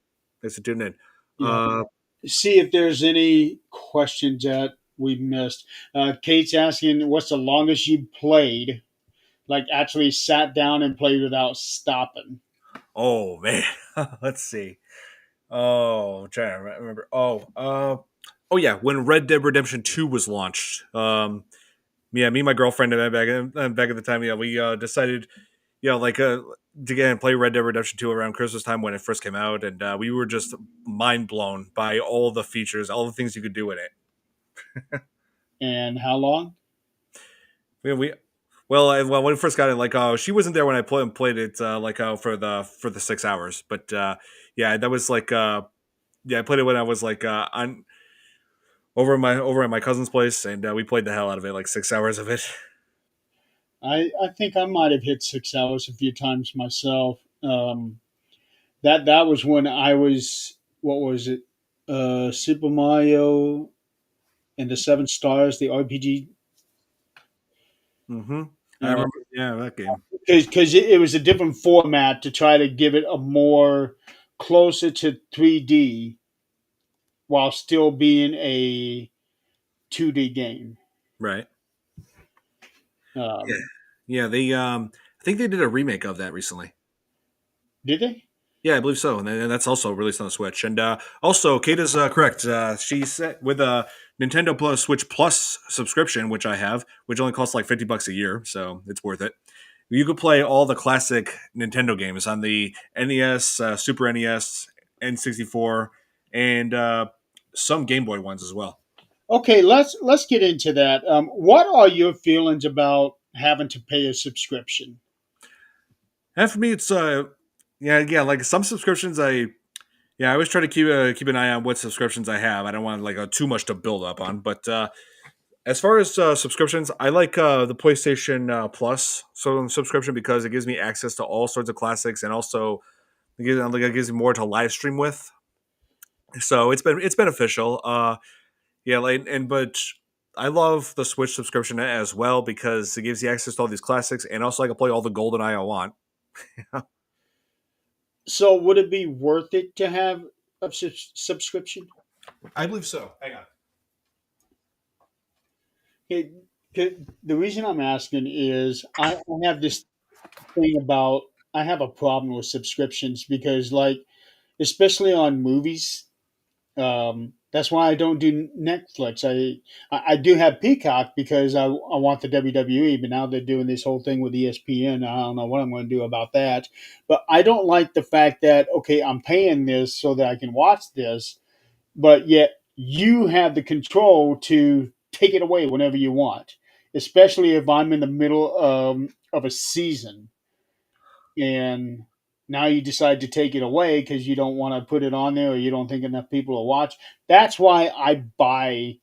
Thanks for tuning in. Yeah. Uh, See if there's any questions that we missed. Kate's asking, "What's the longest you played? Like actually sat down and played without stopping?" oh man, let's see. Oh, I'm trying to remember. Oh yeah, when Red Dead Redemption 2 was launched. Yeah, me and my girlfriend and I back at the time, yeah, we decided, like to get and play Red Dead Redemption 2 around Christmas time when it first came out, and we were just mind blown by all the features, all the things you could do in it. And how long? We well, when we first got it, like she wasn't there when I played it, for the 6 hours, but yeah, that was like yeah, I played it when I was like on over at my cousin's place, and we played the hell out of it, like 6 hours of it. I think I might have hit 6 hours a few times myself. That was when I was, what was it? Super Mario and the Seven Stars, the RPG. Mm-hmm. I remember, yeah, that game. Because it was a different format to try to give it a more closer to 3D while still being a 2D game. Right. Yeah. Um, Yeah, they I think they did a remake of that recently. did they? Yeah, I believe so, and that's also released on the Switch. And also, Kate is correct. She said with a Nintendo Plus Switch Plus subscription, which I have, which only costs like $50 a year, so it's worth it. You could play all the classic Nintendo games on the NES, Super NES, N64, and some Game Boy ones as well. Okay, let's get into that. What are your feelings about having to pay a subscription? And for me, it's yeah, like some subscriptions, Yeah, I always try to keep an eye on what subscriptions I have. I don't want like too much to build up on. But as far as subscriptions, I like the PlayStation Plus subscription because it gives me access to all sorts of classics, and also it gives me more to live stream with. So it's beneficial. Yeah, like but I love the Switch subscription as well because it gives you access to all these classics, and also I can play all the Golden I want. So would it be worth it to have a subscription? I believe so. Hang on. It, the reason I'm asking is I have this thing about I have a problem with subscriptions because like especially on movies. That's why I don't do Netflix. I do have Peacock because I want the WWE, but now they're doing this whole thing with ESPN. I don't know what I'm going to do about that. But I don't like the fact that okay, I'm paying this so that I can watch this, but yet you have the control to take it away whenever you want, especially if I'm in the middle of a season and now you decide to take it away because you don't want to put it on there or you don't think enough people will watch. That's why I buy,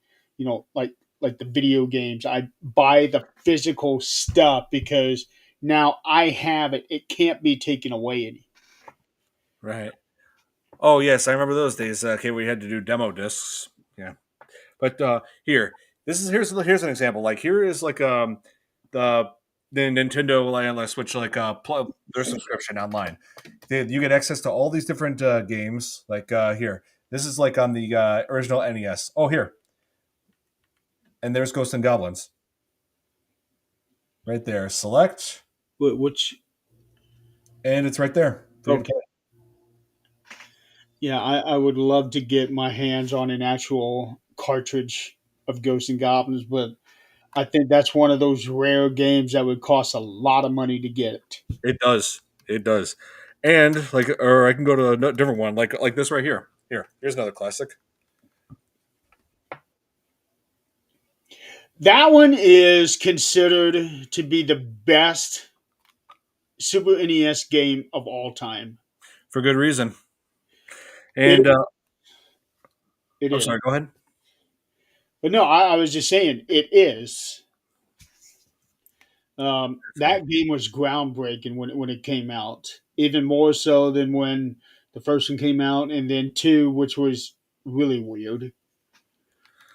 like the video games. I buy the physical stuff because now I have it. It can't be taken away any. Right. Oh yes, I remember those days. Okay, we had to do demo discs. Yeah, but here, here's an example. Like here is like the Nintendo like Switch like their subscription online. You get access to all these different games. Like here, this is like on the original NES. Oh here, and there's Ghosts and Goblins right there. Select, Which and it's right there for you to okay, play. yeah, I would love to get my hands on an actual cartridge of Ghosts and Goblins, but I think that's one of those rare games that would cost a lot of money to get it. It does. It does. And like, or I can go to a different one, like this right here. Here's another classic. That one is considered to be the best Super NES game of all time. For good reason. It And it I'm is, sorry. Go ahead. but no, I was just saying it is. That's cool. That game was groundbreaking when it came out, even more so than when the first one came out, and then two, which was really weird.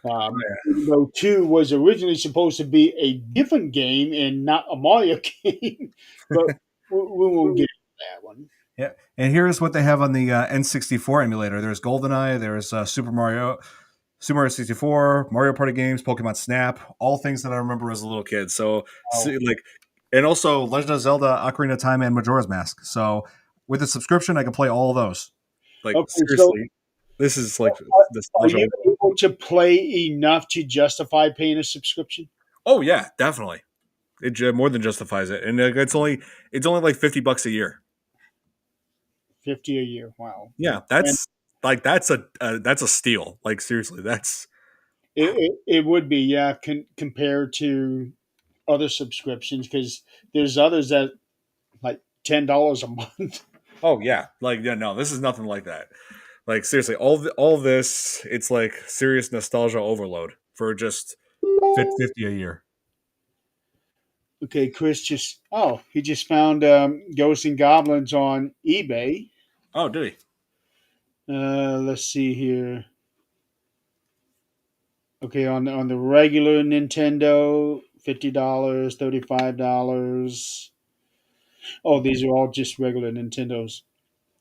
Even though two was originally supposed to be a different game and not a Mario game, but we won't get into that one. Yeah. And here's what they have on the N64 emulator. There's GoldenEye. There's Super Mario 64, Mario Party games, Pokemon Snap, all things that I remember as a little kid. So, Oh, see, like, and also Legend of Zelda, Ocarina of Time, and Majora's Mask. So, with a subscription, I can play all of those. Like, okay, so seriously, this is like are nostalgia. you able to play enough to justify paying a subscription? Oh yeah, definitely. It more than justifies it, and it's only like $50 a year. 50 a year. Wow. Yeah, And that's a steal. Like seriously, that's it would be, yeah, compared to other subscriptions because there's others that like $10 a month. oh yeah, like yeah, no, this is nothing like that. Like seriously, all this, it's like serious nostalgia overload for just 50 a year. Okay, Chris he just found Ghosts and Goblins on eBay. Oh, did he? Let's see here. Okay, on the regular Nintendo, $50, $35. Oh, these are all just regular Nintendos.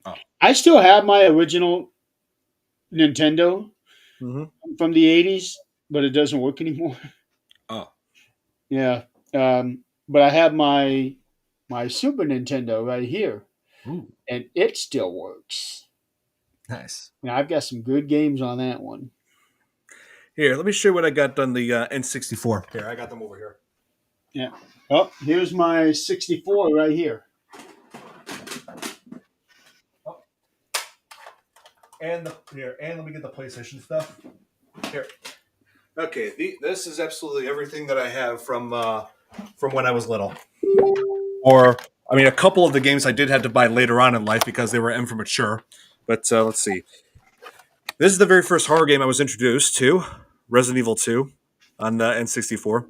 Oh, I still have my original Nintendo mm-hmm. from the '80s, but it doesn't work anymore. Oh, Yeah, but I have my Super Nintendo right here, ooh, and it still works. nice. Now I've got some good games on that one. Here, let me show you what I got on the N64. Here, I got them over here. Yeah. Oh, here's my 64 right here. Oh, and let me get the PlayStation stuff. Here. Okay, this is absolutely everything that I have from when I was little. Or I mean, a couple of the games I did have to buy later on in life because they were M for mature. But let's see. This is the very first horror game I was introduced to, Resident Evil 2 on the N64.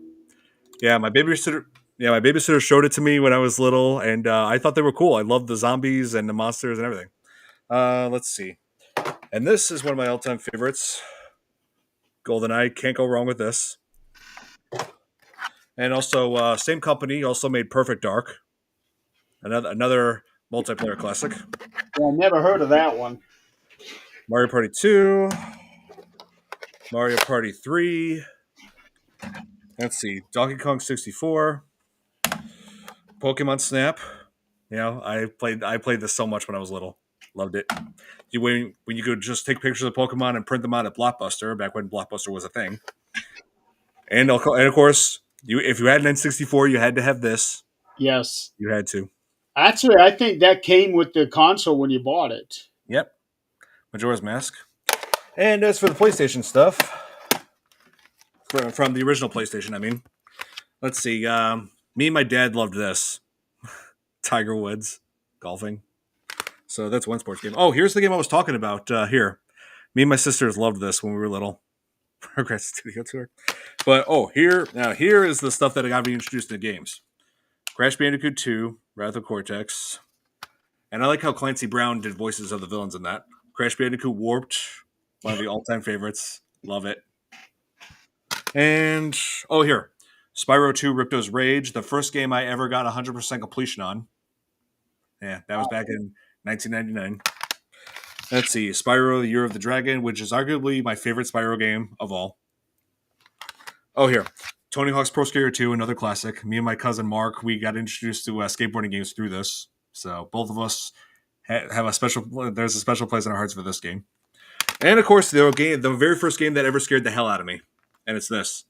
Yeah, my babysitter. Yeah, my babysitter showed it to me when I was little, and I thought they were cool. I loved the zombies and the monsters and everything. Let's see. And this is one of my all-time favorites. GoldenEye, can't go wrong with this. And also, same company also made Perfect Dark, another multiplayer classic. Yeah, I never heard of that one. Mario Party 2, Mario Party 3. Let's see, Donkey Kong 64, Pokemon Snap. You know, I played this so much when I was little. Loved it. When you could just take pictures of Pokemon and print them out at Blockbuster back when Blockbuster was a thing. And of course, if you had an N64, you had to have this. Yes. You had to. Actually, I think that came with the console when you bought it. Yep. Majora's Mask. And as for the PlayStation stuff, from the original PlayStation, I mean, let's see. Me and my dad loved this. Tiger Woods, golfing. So that's one sports game. Oh, here's the game I was talking about. Here, me and my sisters loved this when we were little. Progress Studio Tour. But here is the stuff that I got me introduced to games. Crash Bandicoot 2, Wrath of Cortex, and I like how Clancy Brown did voices of the villains in that. Crash Bandicoot Warped, one of the all-time favorites. Love it. And here, Spyro 2, Ripto's Rage, the first game I ever got 100% completion on. Yeah, that was back in 1999. Let's see, Spyro: The Year of the Dragon, which is arguably my favorite Spyro game of all. Oh, here, Tony Hawk's Pro Skater 2, another classic. Me and my cousin Mark, we got introduced to skateboarding games through this. So both of us have a special. There's a special place in our hearts for this game. And of course, the very first game that ever scared the hell out of me, and it's this.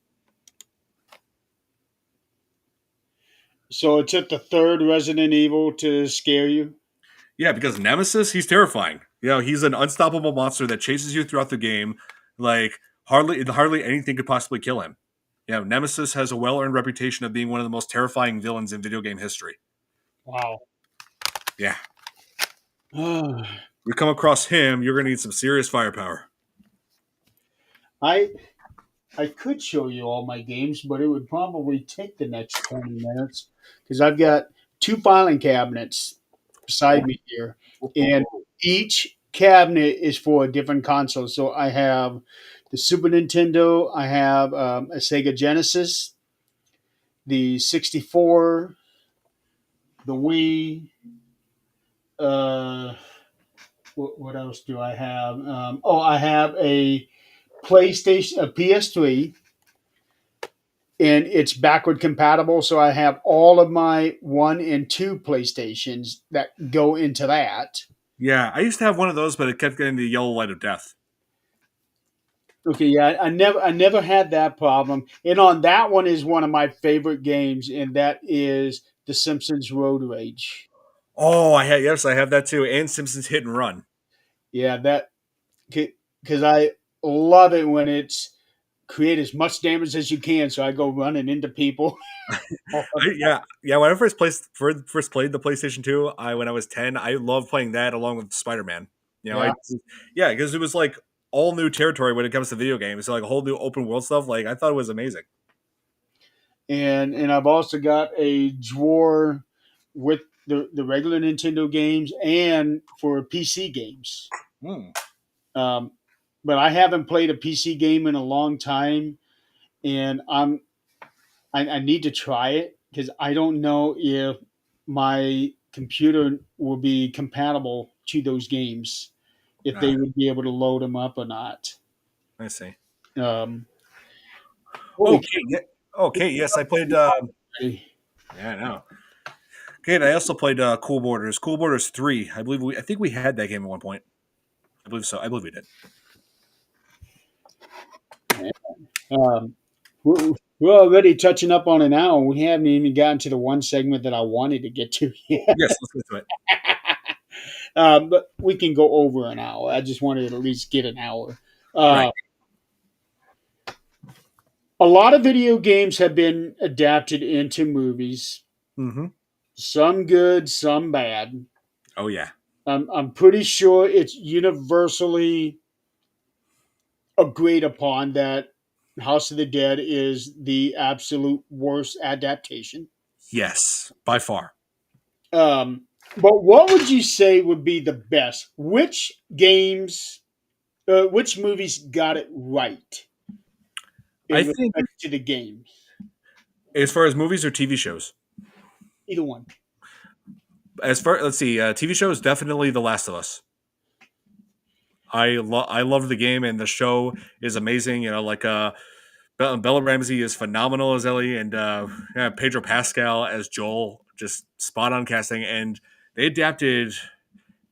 So it took the third Resident Evil to scare you? Yeah, because Nemesis, he's terrifying. You know, he's an unstoppable monster that chases you throughout the game. Like hardly anything could possibly kill him. You know, Nemesis has a well-earned reputation of being one of the most terrifying villains in video game history. Wow. Yeah. You come across him, you're going to need some serious firepower. I I could show you all my games, but it would probably take the next 20 minutes because I've got two filing cabinets beside me here, and each cabinet is for a different console. So I have the Super Nintendo, I have a Sega Genesis, the 64, the Wii. Uh, what else do I have? I have a PlayStation, a PS3, and it's backward compatible. So I have all of my 1 and 2 PlayStations that go into that. Yeah, I used to have one of those, but it kept getting the yellow light of death. Okay, yeah, I never had that problem. And on that one is one of my favorite games, and that is The Simpsons Road Rage. Oh, I have that too, and Simpsons Hit and Run. Yeah, that because I love it when it's create as much damage as you can. So I go running into people. Yeah. When I first played the PlayStation 2, when I was 10, I loved playing that along with Spider Man. You know, Yeah, yeah, because it was like all new territory when it comes to video games. So like a whole new open world stuff. Like I thought it was amazing. and I've also got a drawer with the regular Nintendo games and for PC games. Hmm. Um, but I haven't played a PC game in a long time, and I need to try it because I don't know if my computer will be compatible to those games, if Ah, they would be able to load them up or not. I see. Um, holy Okay. Yeah. Okay. Yes, I played. cow. Yeah, I know. Okay, and I also played Cool Borders. Cool Borders 3. I think we had that game at one point. I believe so. I believe we did. Um, we're already touching up on an hour. We haven't even gotten to the one segment that I wanted to get to yet. Yes, let's get to it. But we can go over an hour. I just wanted to at least get an hour. Right. Uh, a lot of video games have been adapted into movies. Mm-hmm. Some good, some bad. Oh yeah. I'm pretty sure it's universally agreed upon that House of the Dead is the absolute worst adaptation. Yes, by far. Um, but what would you say would be the best? Which movies got it right I in think respect to the games? as far as movies or TV shows, Either one. as far let's see, TV shows definitely The Last of Us. I love the game and the show is amazing. You know, like Bella Ramsey is phenomenal as Ellie, and yeah, Pedro Pascal as Joel, just spot on casting. And they adapted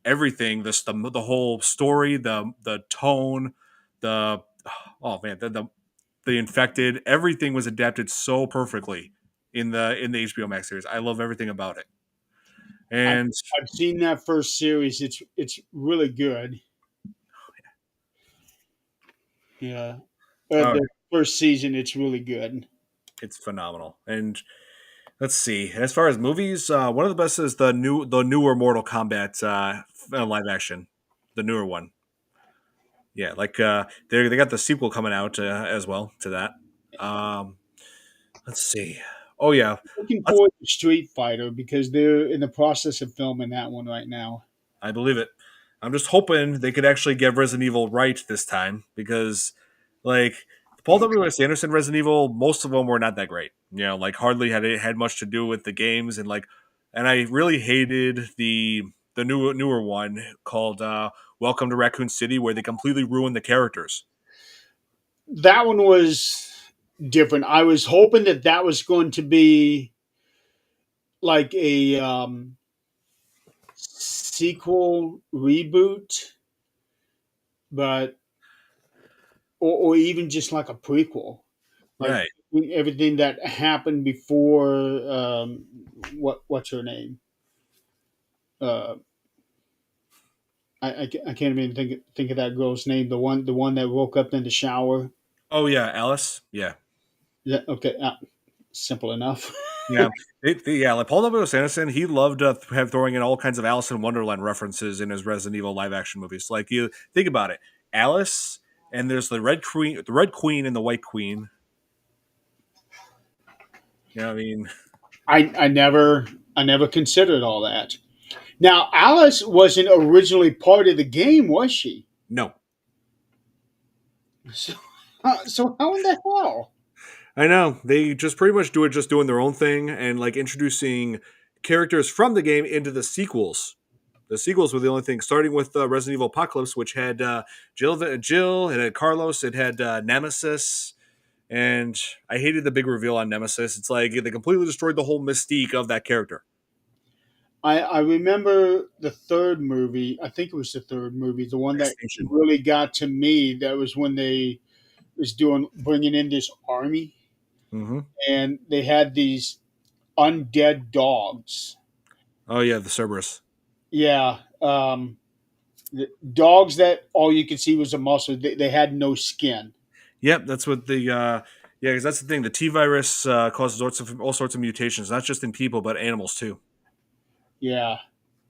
everything, the whole story, the tone, the oh man, the infected, everything was adapted so perfectly in the HBO Max series. I love everything about it. I've, And I've seen that first series. It's really good. Yeah, oh, the first season it's really good. it's phenomenal. And let's see. As far as movies, one of the best is the newer Mortal Kombat live action, the newer one. Yeah, like they got the sequel coming out as well to that. Um, let's see. Oh yeah, Looking let's, forward to Street Fighter because they're in the process of filming that one right now. I believe it. I'm just hoping they could actually get Resident Evil right this time because, like, Paul W. S. Anderson Resident Evil, most of them were not that great. You know, like hardly had much to do with the games, and and I really hated the newer one called Welcome to Raccoon City, where they completely ruined the characters. That one was different. I was hoping that that was going to be like a sequel reboot, but or even just like a prequel, like Right. everything that happened before. What's her name? Uh, I can't even think of that girl's name. The one that woke up in the shower. Oh yeah, Alice. Yeah. Yeah, okay, simple enough. Yeah, yeah, like Paul W. S. Anderson, he loved have throwing in all kinds of Alice in Wonderland references in his Resident Evil live action movies. Like you think about it, Alice, and there's the Red Queen, and the White Queen. You know, what I mean, I never considered all that. Now Alice wasn't originally part of the game, was she? no, So, so how in the hell? I know they just pretty much do it, just doing their own thing and like introducing characters from the game into the sequels. The sequels were the only thing, starting with Resident Evil Apocalypse, which had Jill, it had Carlos, it had Nemesis, and I hated the big reveal on Nemesis. It's like they completely destroyed the whole mystique of that character. I remember the third movie. I think it was the third movie, the one that Extinction. really got to me. That was when they was doing bringing in this army, Mm-hmm. and they had these undead dogs. Oh yeah, the Cerberus. Yeah, the dogs that all you could see was a muscle. They had no skin. Yep, that's what the yeah, because that's the thing. The T virus causes all sorts of mutations, not just in people but animals too. Yeah,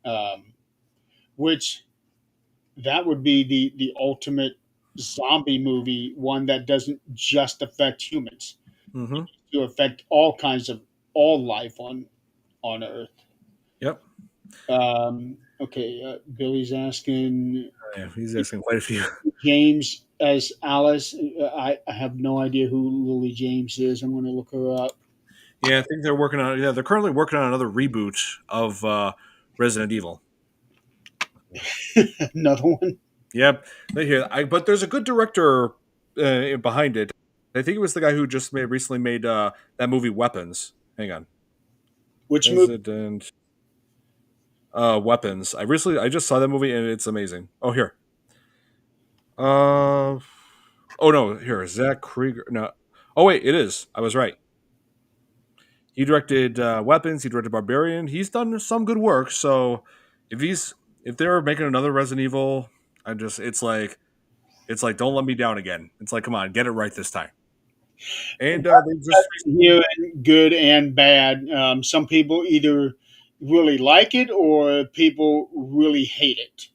um, which that would be the ultimate zombie movie, one that doesn't just affect humans, Mm-hmm. to affect all kinds of all life on Earth. Yep. Okay, Billy's asking Yeah, he's asking quite a few. James as Alice. I have no idea who Lily James is. I'm going to look her up. Yeah, I think they're working on. Yeah, they're currently working on another reboot of Resident Evil. Another one. Yep. But there's a good director behind it. I think it was the guy who just recently made that movie Weapons. Hang on, Which movie? Resident Weapons. I just saw that movie and it's amazing. Oh here. Uh oh no, here Zach Krieger. No. Oh wait, it is. I was right. He directed Weapons. He directed Barbarian. He's done some good work. So if he's if they're making another Resident Evil, I just it's like don't let me down again. It's like come on, get it right this time. And they just Hearing good and bad. Some people either really like it or people really hate it.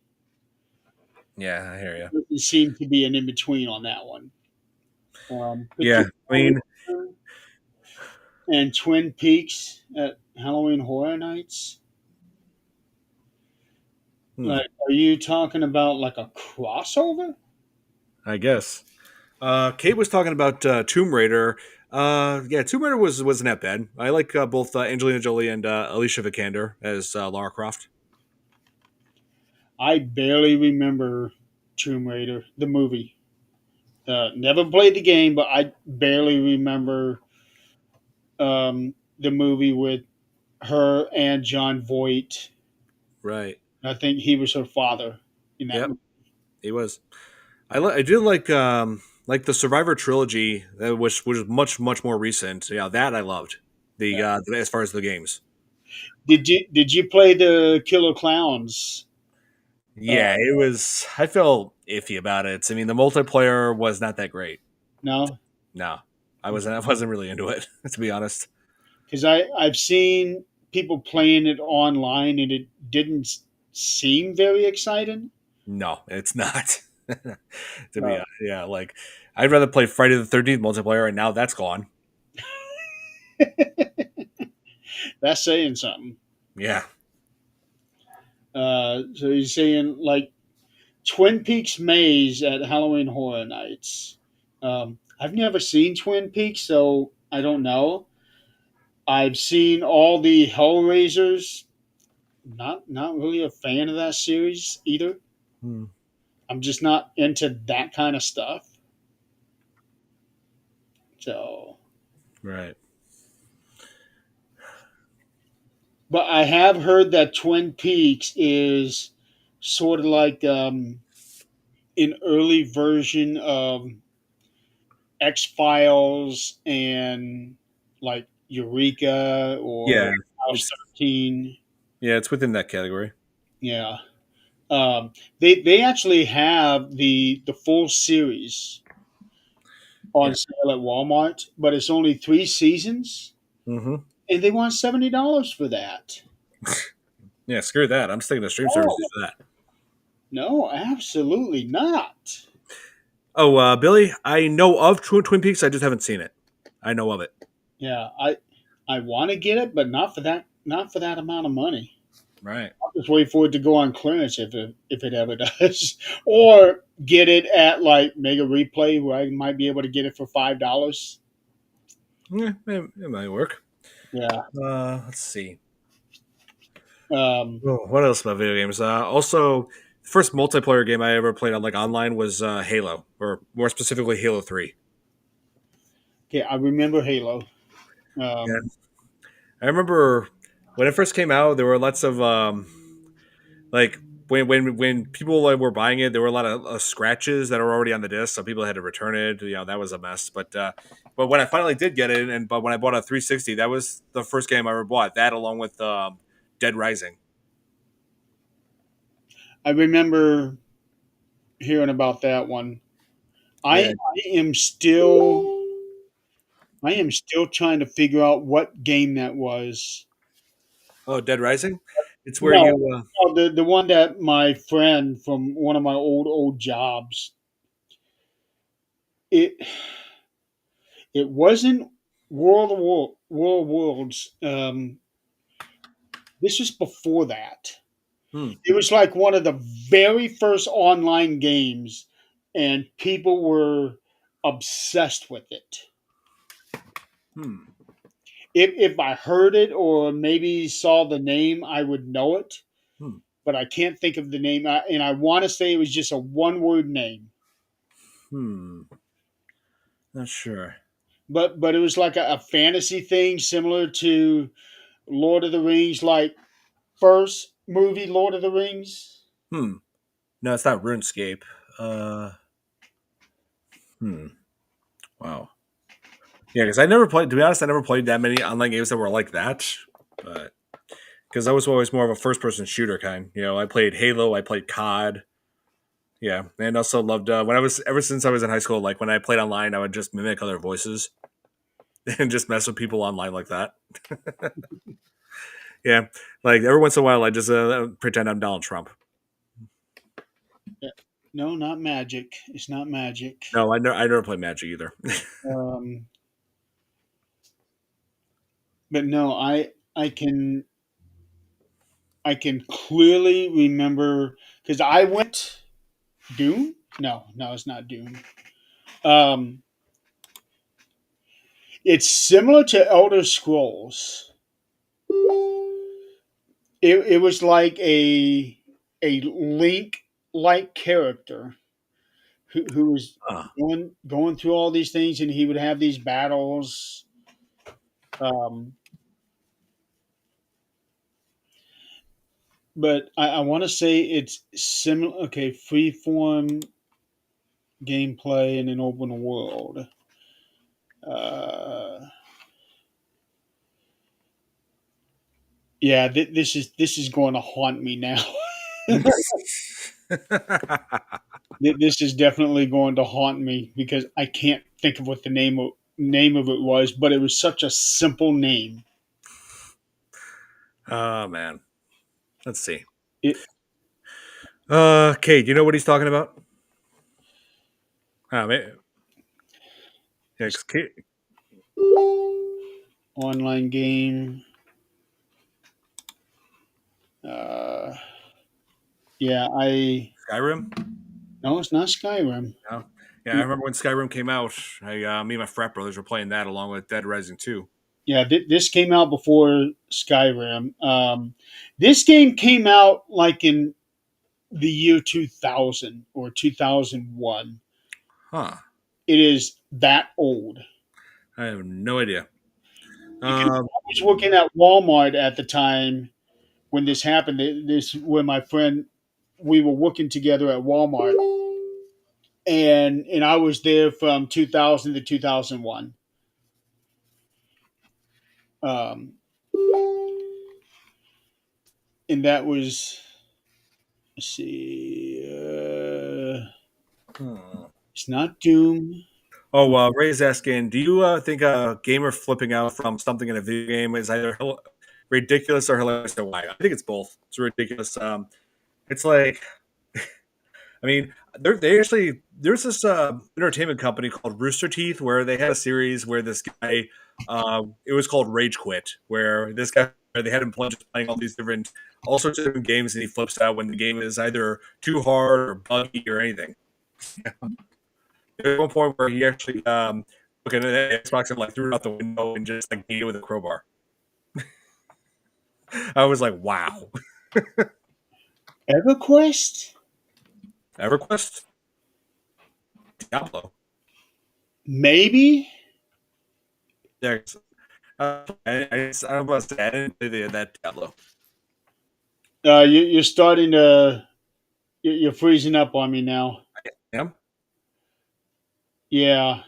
Yeah, I hear you. There doesn't seem to be an in between on that one. But Yeah, I mean, and Twin Peaks at Halloween Horror Nights. hmm, Like, are you talking about like a crossover? I guess. Kate was talking about Tomb Raider. Yeah, Tomb Raider wasn't that bad. I like both Angelina Jolie and Alicia Vikander as Lara Croft. I barely remember Tomb Raider, the movie. Never played the game, but I barely remember the movie with her and John Voight. Right. I think he was her father in that Yep. movie. He was. I did like the Survivor trilogy, which was much more recent. Yeah, that I loved. Yeah. As far as the games. Did you play the Killer Clowns? Uh, Yeah, it was. I felt iffy about it. I mean, the multiplayer was not that great. no, No, I wasn't. I wasn't really into it, to be honest. because I've seen people playing it online and it didn't seem very exciting. No, it's not. To be Uh, honest, yeah, like I'd rather play Friday the 13th multiplayer, and now that's gone. that's saying something. Yeah, So you're saying like Twin Peaks Maze at Halloween Horror Nights. I've never seen Twin Peaks, so I don't know. I've seen all the Hellraisers. Not really a fan of that series either. hmm. I'm just not into that kind of stuff. So, Right. but I have heard that Twin Peaks is sort of like an early version of X Files and like Eureka or Yeah, House it's 13. it's within that category. Yeah. They actually have the full series Yeah. on sale at Walmart, but it's only 3 seasons, hmm and they want $70 for that. Yeah. Screw that. I'm sticking to stream Oh services for that. no, absolutely not. Oh, Billy, I know of Twin Peaks. I just haven't seen it. I know of it. Yeah, I want to get it, but not for that. Not for that amount of money. Right. I'll just wait for it to go on clearance if it ever does, or get it at like Mega Replay where I might be able to get it for $5. Yeah, it might work. Yeah. Let's see. Um, Oh, what else about video games? Also, the first multiplayer game I ever played on like online was Halo, or more specifically, Halo 3. okay, I remember Halo. Yeah, Um, I remember when it first came out, there were lots of like when people like, were buying it, there were a lot of scratches that were already on the disc, so people had to return it. You know, that was a mess. But when I finally did get it, but when I bought a 360, that was the first game I ever bought. That along with Dead Rising. I remember hearing about that one. I, Yeah. I am still I am still trying to figure out what game that was. Oh, Dead Rising. It's where No, you. no, the one that my friend from one of my old jobs. It it wasn't World Worlds. This was before that. Hmm. It was like one of the very first online games, and people were obsessed with it. Hmm. If I heard it or maybe saw the name, I would know it, Hmm. but I can't think of the name. And I want to say it was just a one word name, Hmm. Not sure. but it was like a fantasy thing similar to Lord of the Rings, like first movie Lord of the Rings. Hmm. No, it's not RuneScape. Uh. Hmm. Wow. Yeah, because I never played. To be honest, I never played that many online games that were like that. But because I was always more of a first-person shooter kind. You know, I played Halo. I played COD. Yeah, and also loved when I was ever since I was in high school. Like when I played online, I would just mimic other voices and just mess with people online like that. Yeah, like every once in a while, I just pretend I'm Donald Trump. Yeah. No, not magic. It's not magic. No, I never play Magic either. Um, but no, I can clearly remember because I went Doom. No, no, it's not Doom. Um, it's similar to Elder Scrolls. It was like a Link like character who was Huh. going through all these things, and he would have these battles. Um, but I want to say it's similar. Okay, freeform gameplay in an open world. Uh, yeah, this is going to haunt me now. This is definitely going to haunt me because I can't think of what the name of it was, but it was such a simple name. Oh man, let's see. It Okay, do you know what he's talking about? Man, yeah, 'cause online game. Uh, yeah, I Skyrim. no, it's not Skyrim. No. Yeah, I remember when Skyrim came out. Me and my frat brothers were playing that along with Dead Rising 2. Yeah, this came out before Skyrim. This game came out like in the year 2000 or 2001. Huh. It is that old. I have no idea. Because Um, I was working at Walmart at the time when this happened. This when my friend we were working together at Walmart, and I was there from 2000 to 2001. Um, and that was let's see, hmm. it's not Doom. Oh, Ray's asking, do you think a gamer flipping out from something in a video game is either ridiculous or hilarious? Or why? I think it's both. It's ridiculous. It's like I mean, they actually there's this entertainment company called Rooster Teeth where they had a series where this guy, it was called Rage Quit, where this guy they had him just playing all sorts of different games, and he flips out when the game is either too hard or buggy or anything. There's one point where he actually looking at the Xbox and like threw it out the window and just like beat it with a crowbar. I was like, wow, EverQuest? EverQuest, Diablo. Maybe. There's I'm about to say I didn't play that Diablo. You're starting to. You're freezing up on me now. Yeah, Yeah,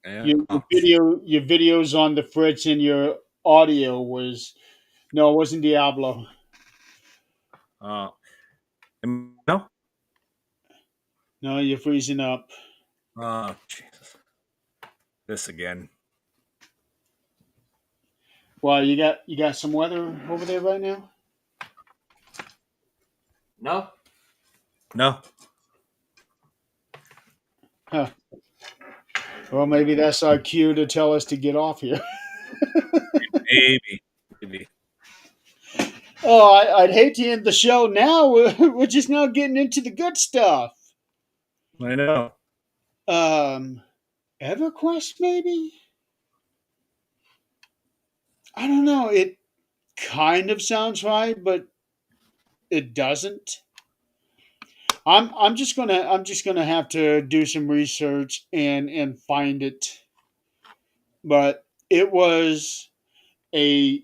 yeah. your videos on the fritz and your audio was no, it wasn't Diablo. Uh, no. No, you're freezing up. Jesus, this again. Well, you got some weather over there right now. No, no. Huh. Well, maybe that's our cue to tell us to get off here. Maybe, maybe. Oh, I'd hate to end the show now. We're just now getting into the good stuff. I know. Um, EverQuest, maybe. I don't know. It kind of sounds right, but it doesn't. I'm just gonna have to do some research and find it. But it was a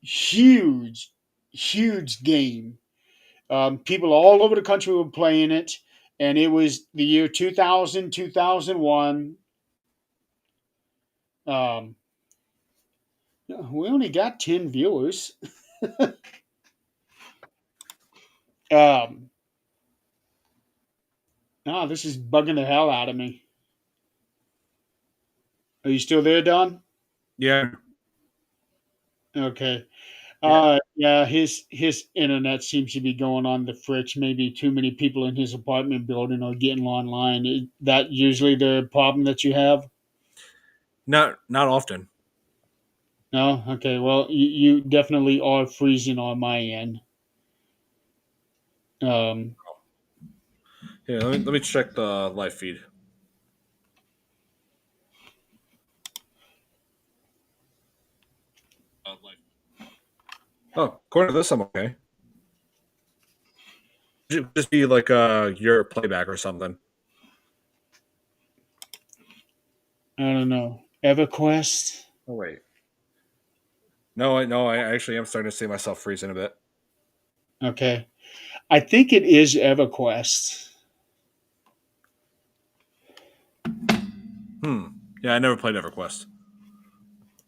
huge, huge game. People all over the country were playing it, and it was the year 2000, 2001. Um, we only got 10 viewers. Um, no, this is bugging the hell out of me. Are you still there, Don? Yeah. Okay. Yeah. Yeah, his internet seems to be going on the fritz. Maybe too many people in his apartment building are getting online. That usually the problem that you have? Not often. No? Okay, well, you definitely are freezing on my end. Um, Yeah, let me check the live feed. Oh, according to this, I'm okay. Just be like your playback or something. I don't know. EverQuest? Oh wait, no, I actually am starting to see myself freezing a bit. Okay. I think it is EverQuest. Hmm. Yeah, I never played EverQuest.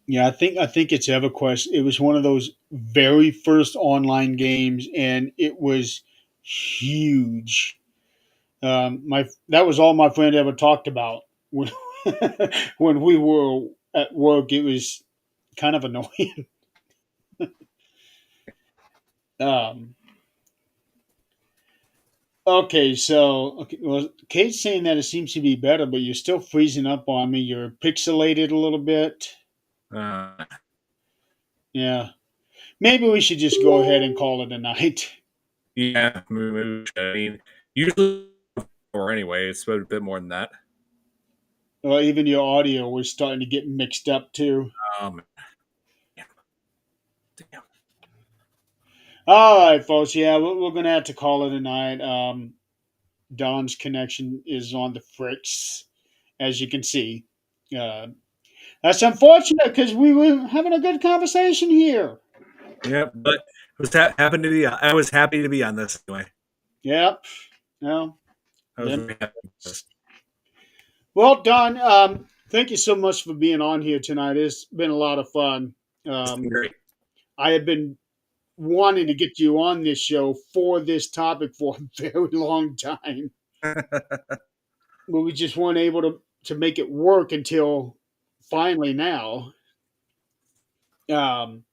Yeah, I think it's EverQuest. It was one of those very first online games, and it was huge. My That was all my friend ever talked about when when we were at work. It was kind of annoying. Um, okay, well, Kate's saying that it seems to be better, but you're still freezing up on me. You're pixelated a little bit. Uh, Yeah, maybe we should just go ahead and call it a night. yeah, I mean, usually or anyway, it's a bit more than that. Well, even your audio was starting to get mixed up too. Um, damn, damn. All right, folks. Yeah, we're gonna have to call it a night. Don's connection is on the fritz, as you can see. Uh, that's unfortunate because we were having a good conversation here. Yeah, but it was happened to be. I was happy to be on this anyway. Yep. No. I was Then, very happy with this. well, Don, thank you so much for being on here tonight. It's been a lot of fun. It's been Um, great. I had been wanting to get you on this show for this topic for a very long time, but we just weren't able to make it work until finally now. Um,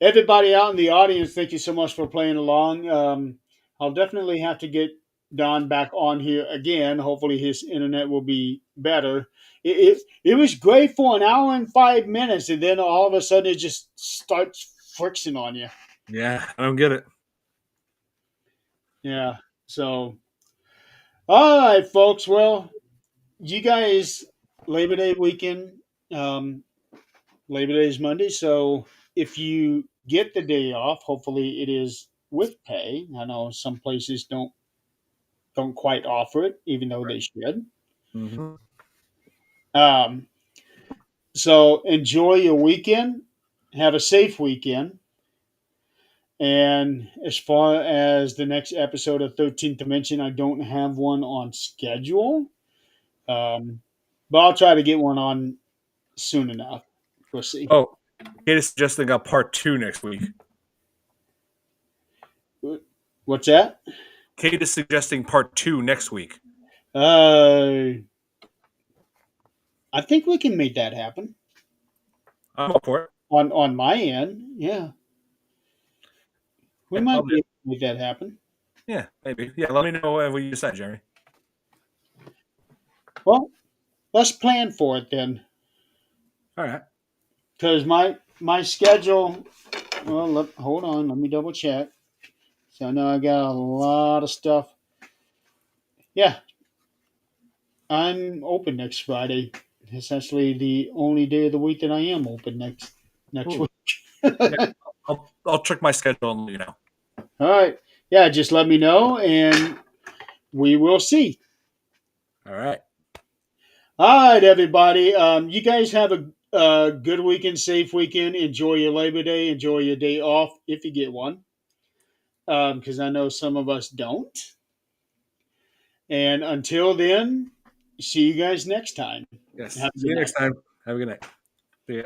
Everybody out in the audience, thank you so much for playing along. I'll definitely have to get Don back on here again. Hopefully, his internet will be better. It was great for an hour and 5 minutes, and then all of a sudden it just starts friction on you. Yeah, I don't get it. Yeah. So, all right, folks. Well, you guys, Labor Day weekend. Um, Labor Day is Monday, so if you get the day off, hopefully it is with pay. I know some places don't quite offer it, even though they should. Hmm. Um, so enjoy your weekend. Have a safe weekend. And as far as the next episode of 13th Dimension, I don't have one on schedule. Um, but I'll try to get one on soon enough. We'll see. Oh, Kate is suggesting a part two next week. What's that? Kate is suggesting part two next week. Uh, I think we can make that happen I'm up for it. on my end. Yeah, we Yeah, I'll might do be it. able to make that happen. Yeah, maybe. Yeah, let me know what you decide, Jeremy. Well, let's plan for it then, All right. because my schedule. Well, hold on. Let me double check. So I know I got a lot of stuff. Yeah, I'm open next Friday. Essentially, the only day of the week that I am open next Ooh. week. Yeah, I'll check my schedule and let you know. All right. Yeah, just let me know, and we will see. All right. All right, everybody. You guys have a good weekend, safe weekend. Enjoy your Labor Day. Enjoy your day off if you get one, because I know some of us don't. And until then, see you guys next time. Yes. Have a See good you night. next time. Have a good night. See ya.